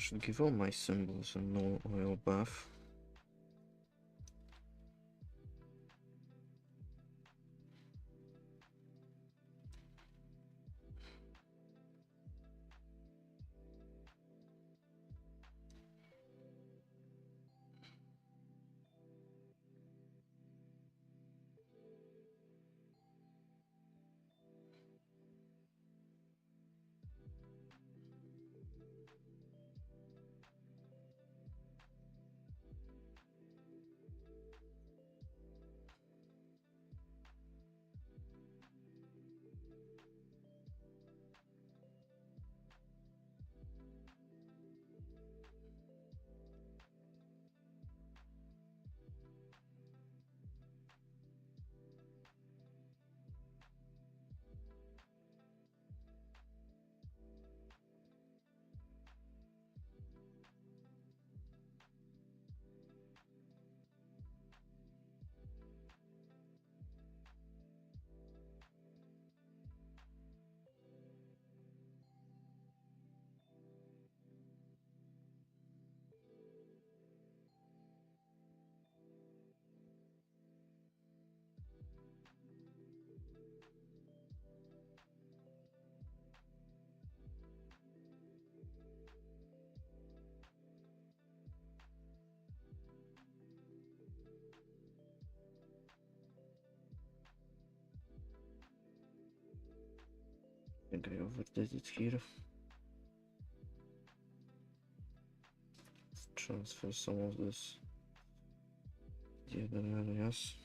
should give all my symbols a no oil bath. I think I overdid it here. Let's transfer some of this to the other areas.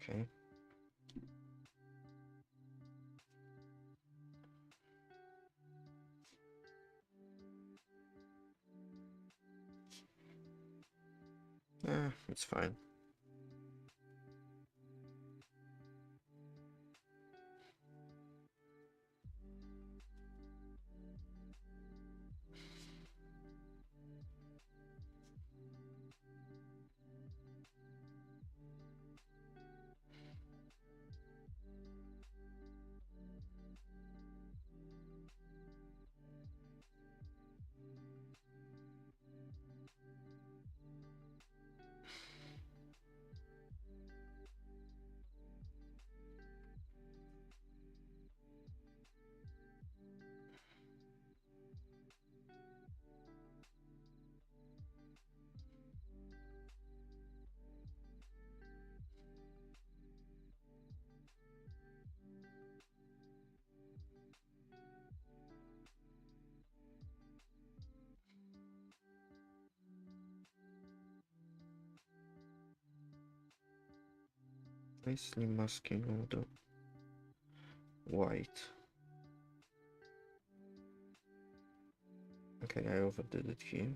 Okay. It's fine. Nicely masking all the white. Okay, I overdid it here.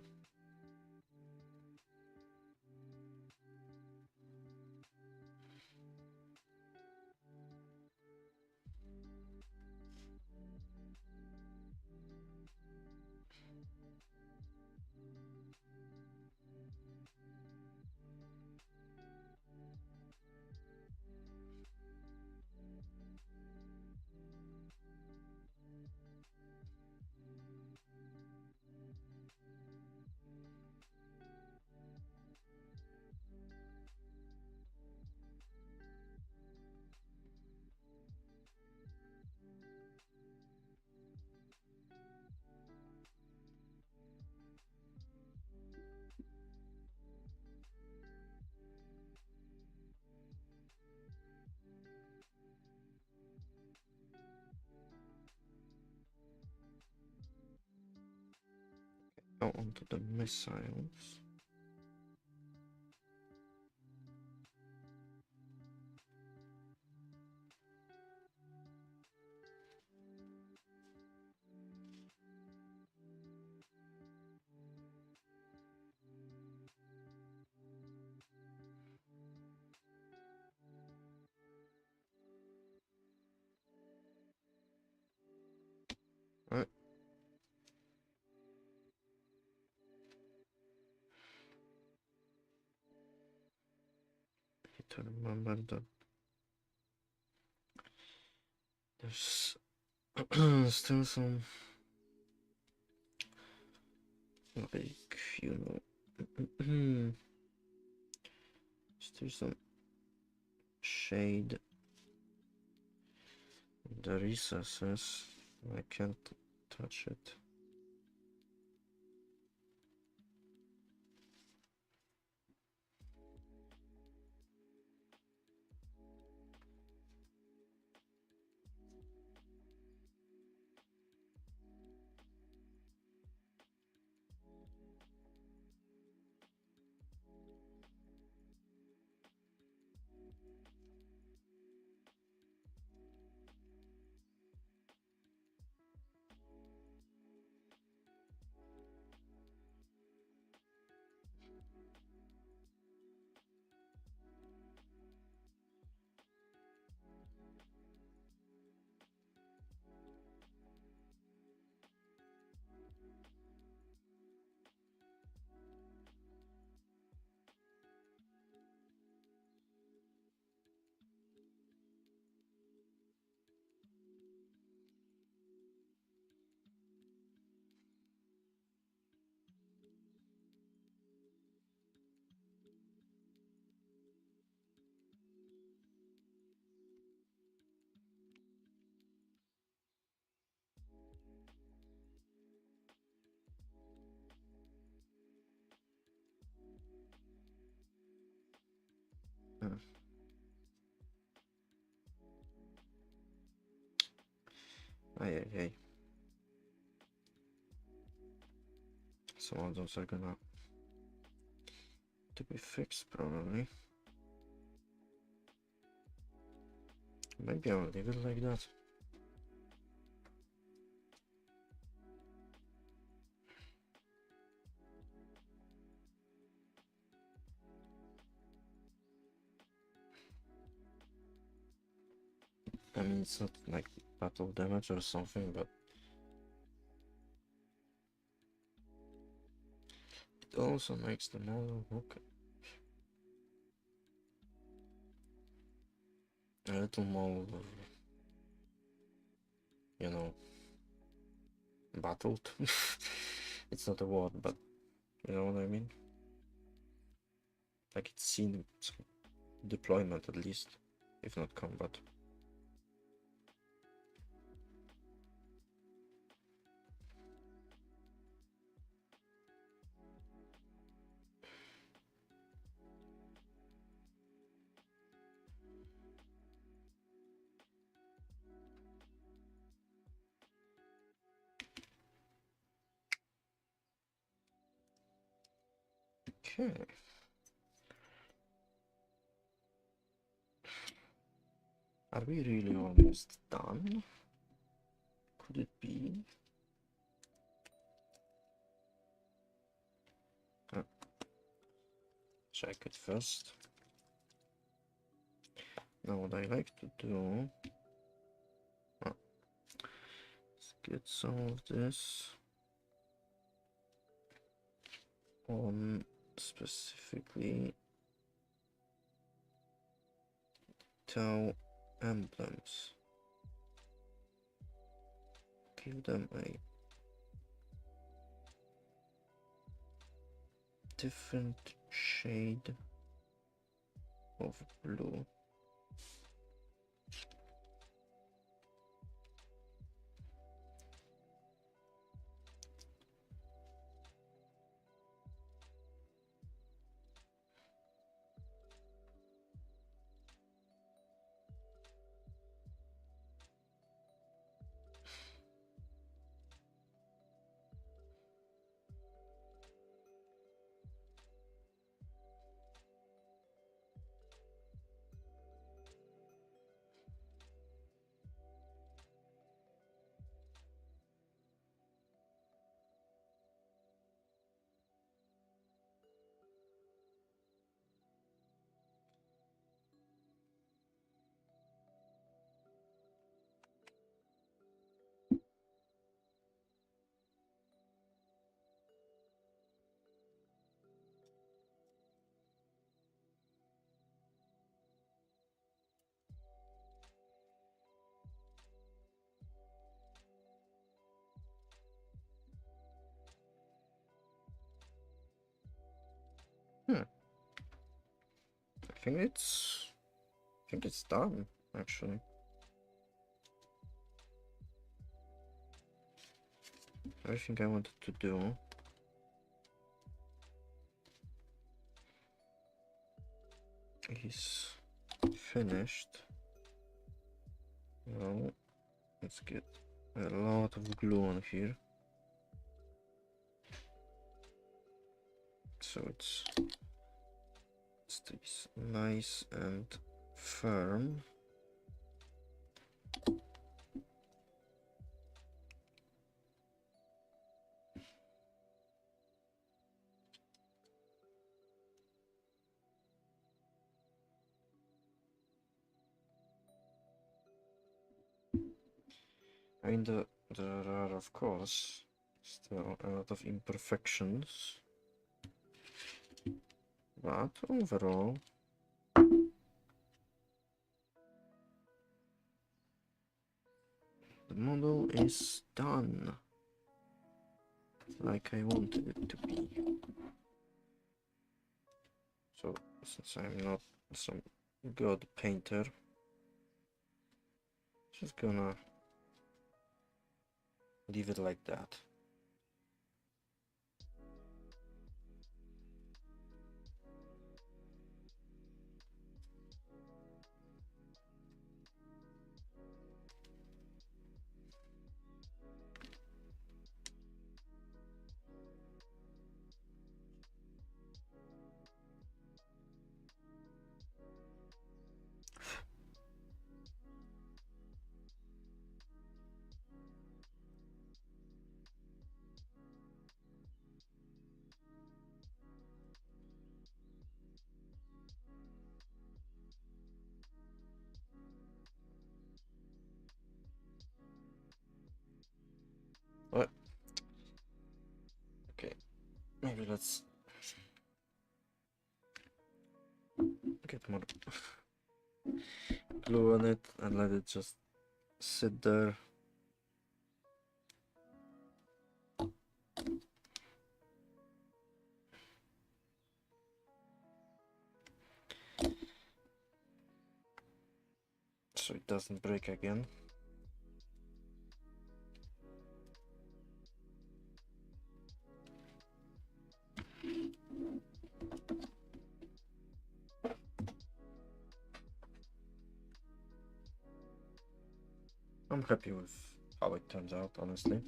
Now onto the missiles. to remember that there's still some, like, you know, still some shade in the recesses. I can't touch it. Ay. Some of those are gonna to be fixed probably. Maybe I'll leave it like that. I mean, it's not like battle damage or something, but it also makes the model look a little more, you know, battled. It's not a word, but you know what I mean? Like it's seen some deployment at least, if not combat. Okay. Are we really almost done? Could it be? Check it first. Now what I like to do, let's get some of this on specifically tau emblems. Give them a different shade of blue. think it's done actually. Everything I wanted to do. Is finished. Now let's get a lot of glue on here. So it stays nice and firm. I mean, there are, of course, still a lot of imperfections, but overall, the model is done, like I wanted it to be. So, since I'm not some good painter, just gonna leave it like that. What? Okay, maybe let's get more glue on it and let it just sit there. So it doesn't break again. I'm happy with how it turns out, honestly.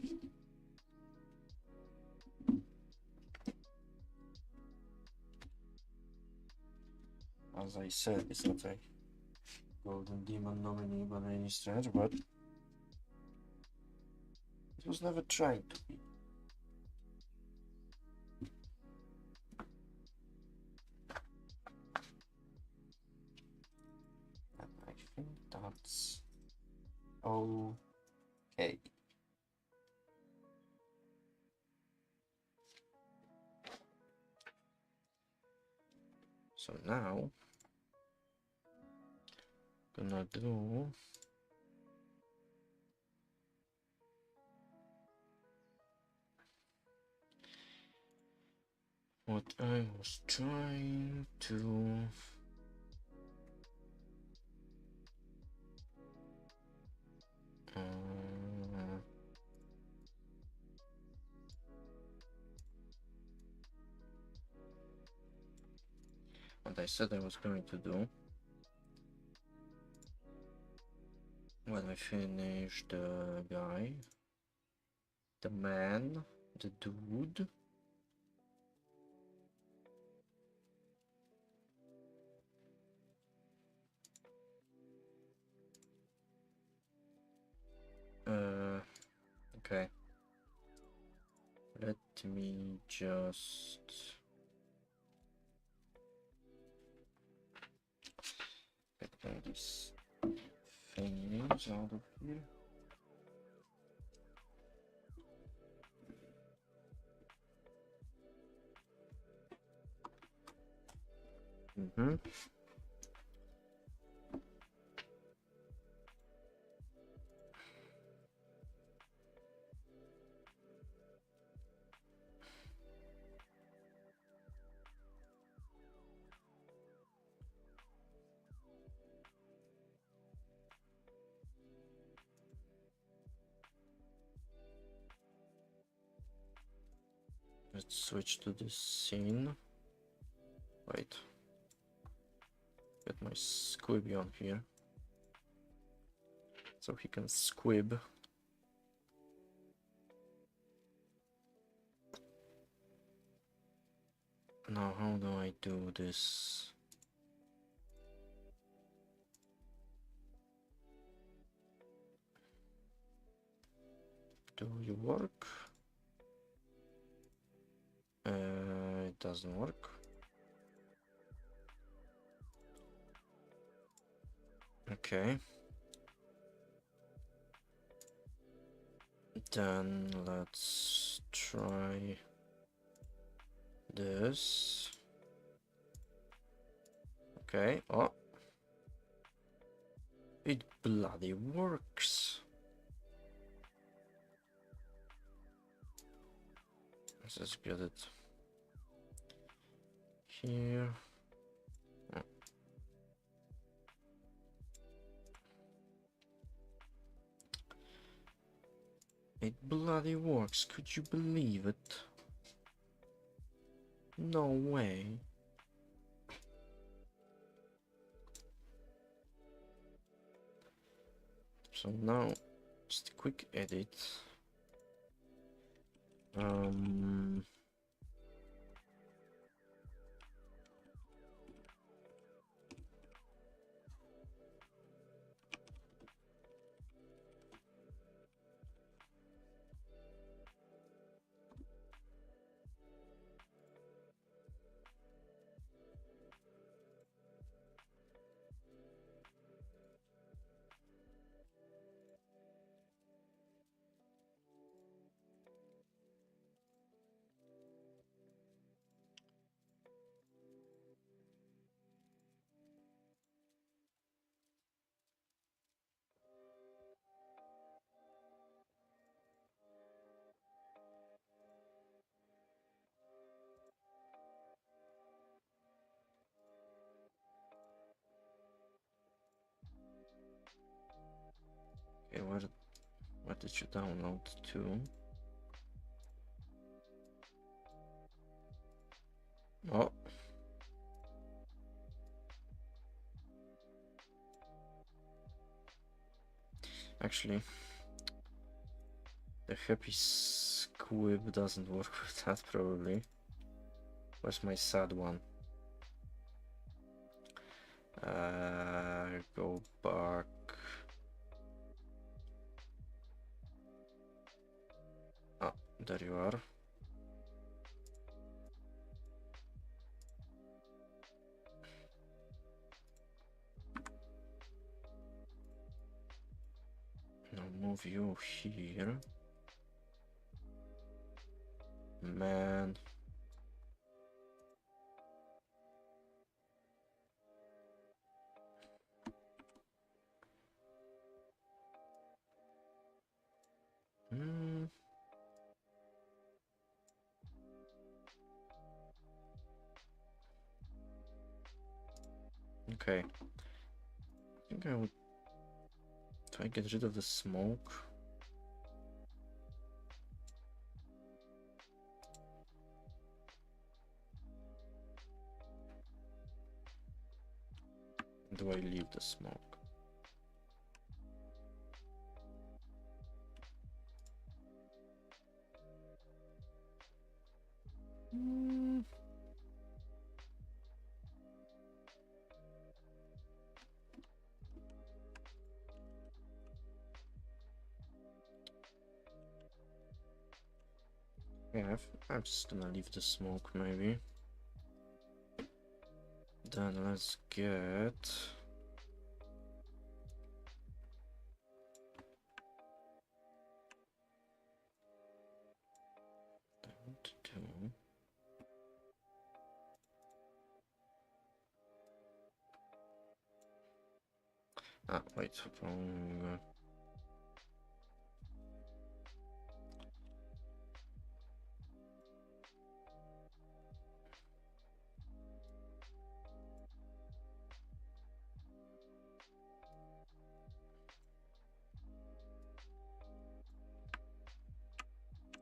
As I said, it's not a Golden Demon nominee by any stretch, but it was never trying to be. And I think that's okay. So now, gonna do what I was trying to what I said I was going to do when I finish the guy, the man, the dude. Okay. Let me just get all these things out of here. Let's switch to this scene. Wait. Get my squibby on here. So he can squib. Now how do I do this? Do you work? It doesn't work. Okay. Then let's try this. Okay. Oh. It bloody works. Let's just get it here. Oh. It bloody works. Could you believe it? No way. So now, just a quick edit. Okay, what did you download to? Oh. Actually, the happy squib doesn't work with that probably. Where's my sad one? Go back. Ah, there you are. Now move you here. Man. Okay. I think I would try to get rid of the smoke. Do I leave the smoke? Yeah, I'm just gonna leave the smoke maybe. Then let's get... Ah, wait, wrong.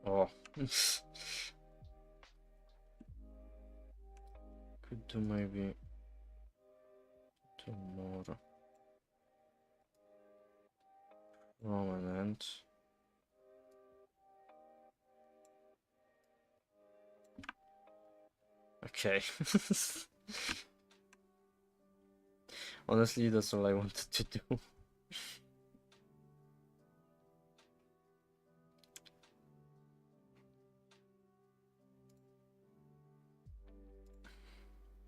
Oh. do maybe tomorrow. Prominent. Okay. Honestly, that's all I wanted to do.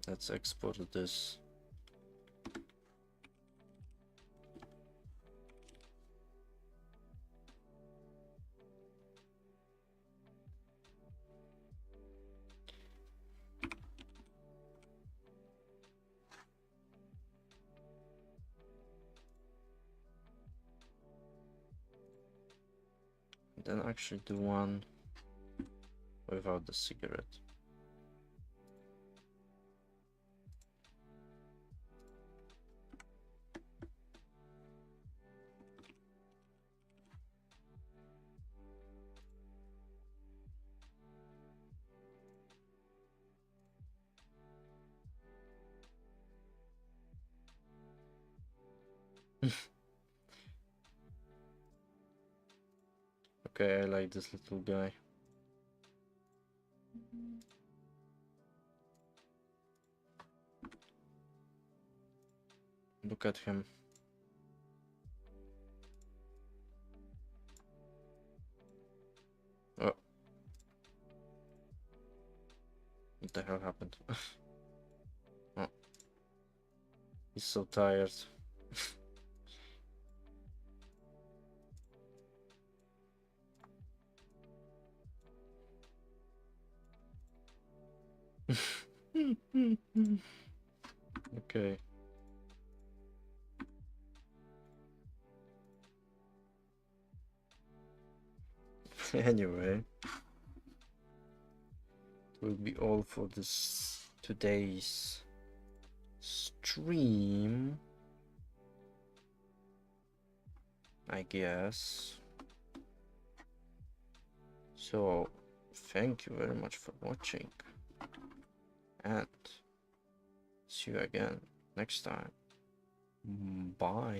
Let's export this. Then actually do one without the cigarette. Okay, I like this little guy. Look at him. Oh. What the hell happened? Oh. He's so tired. Okay. Anyway, it will be all for this today's stream, I guess. So, thank you very much for watching, and see you again next time. Bye.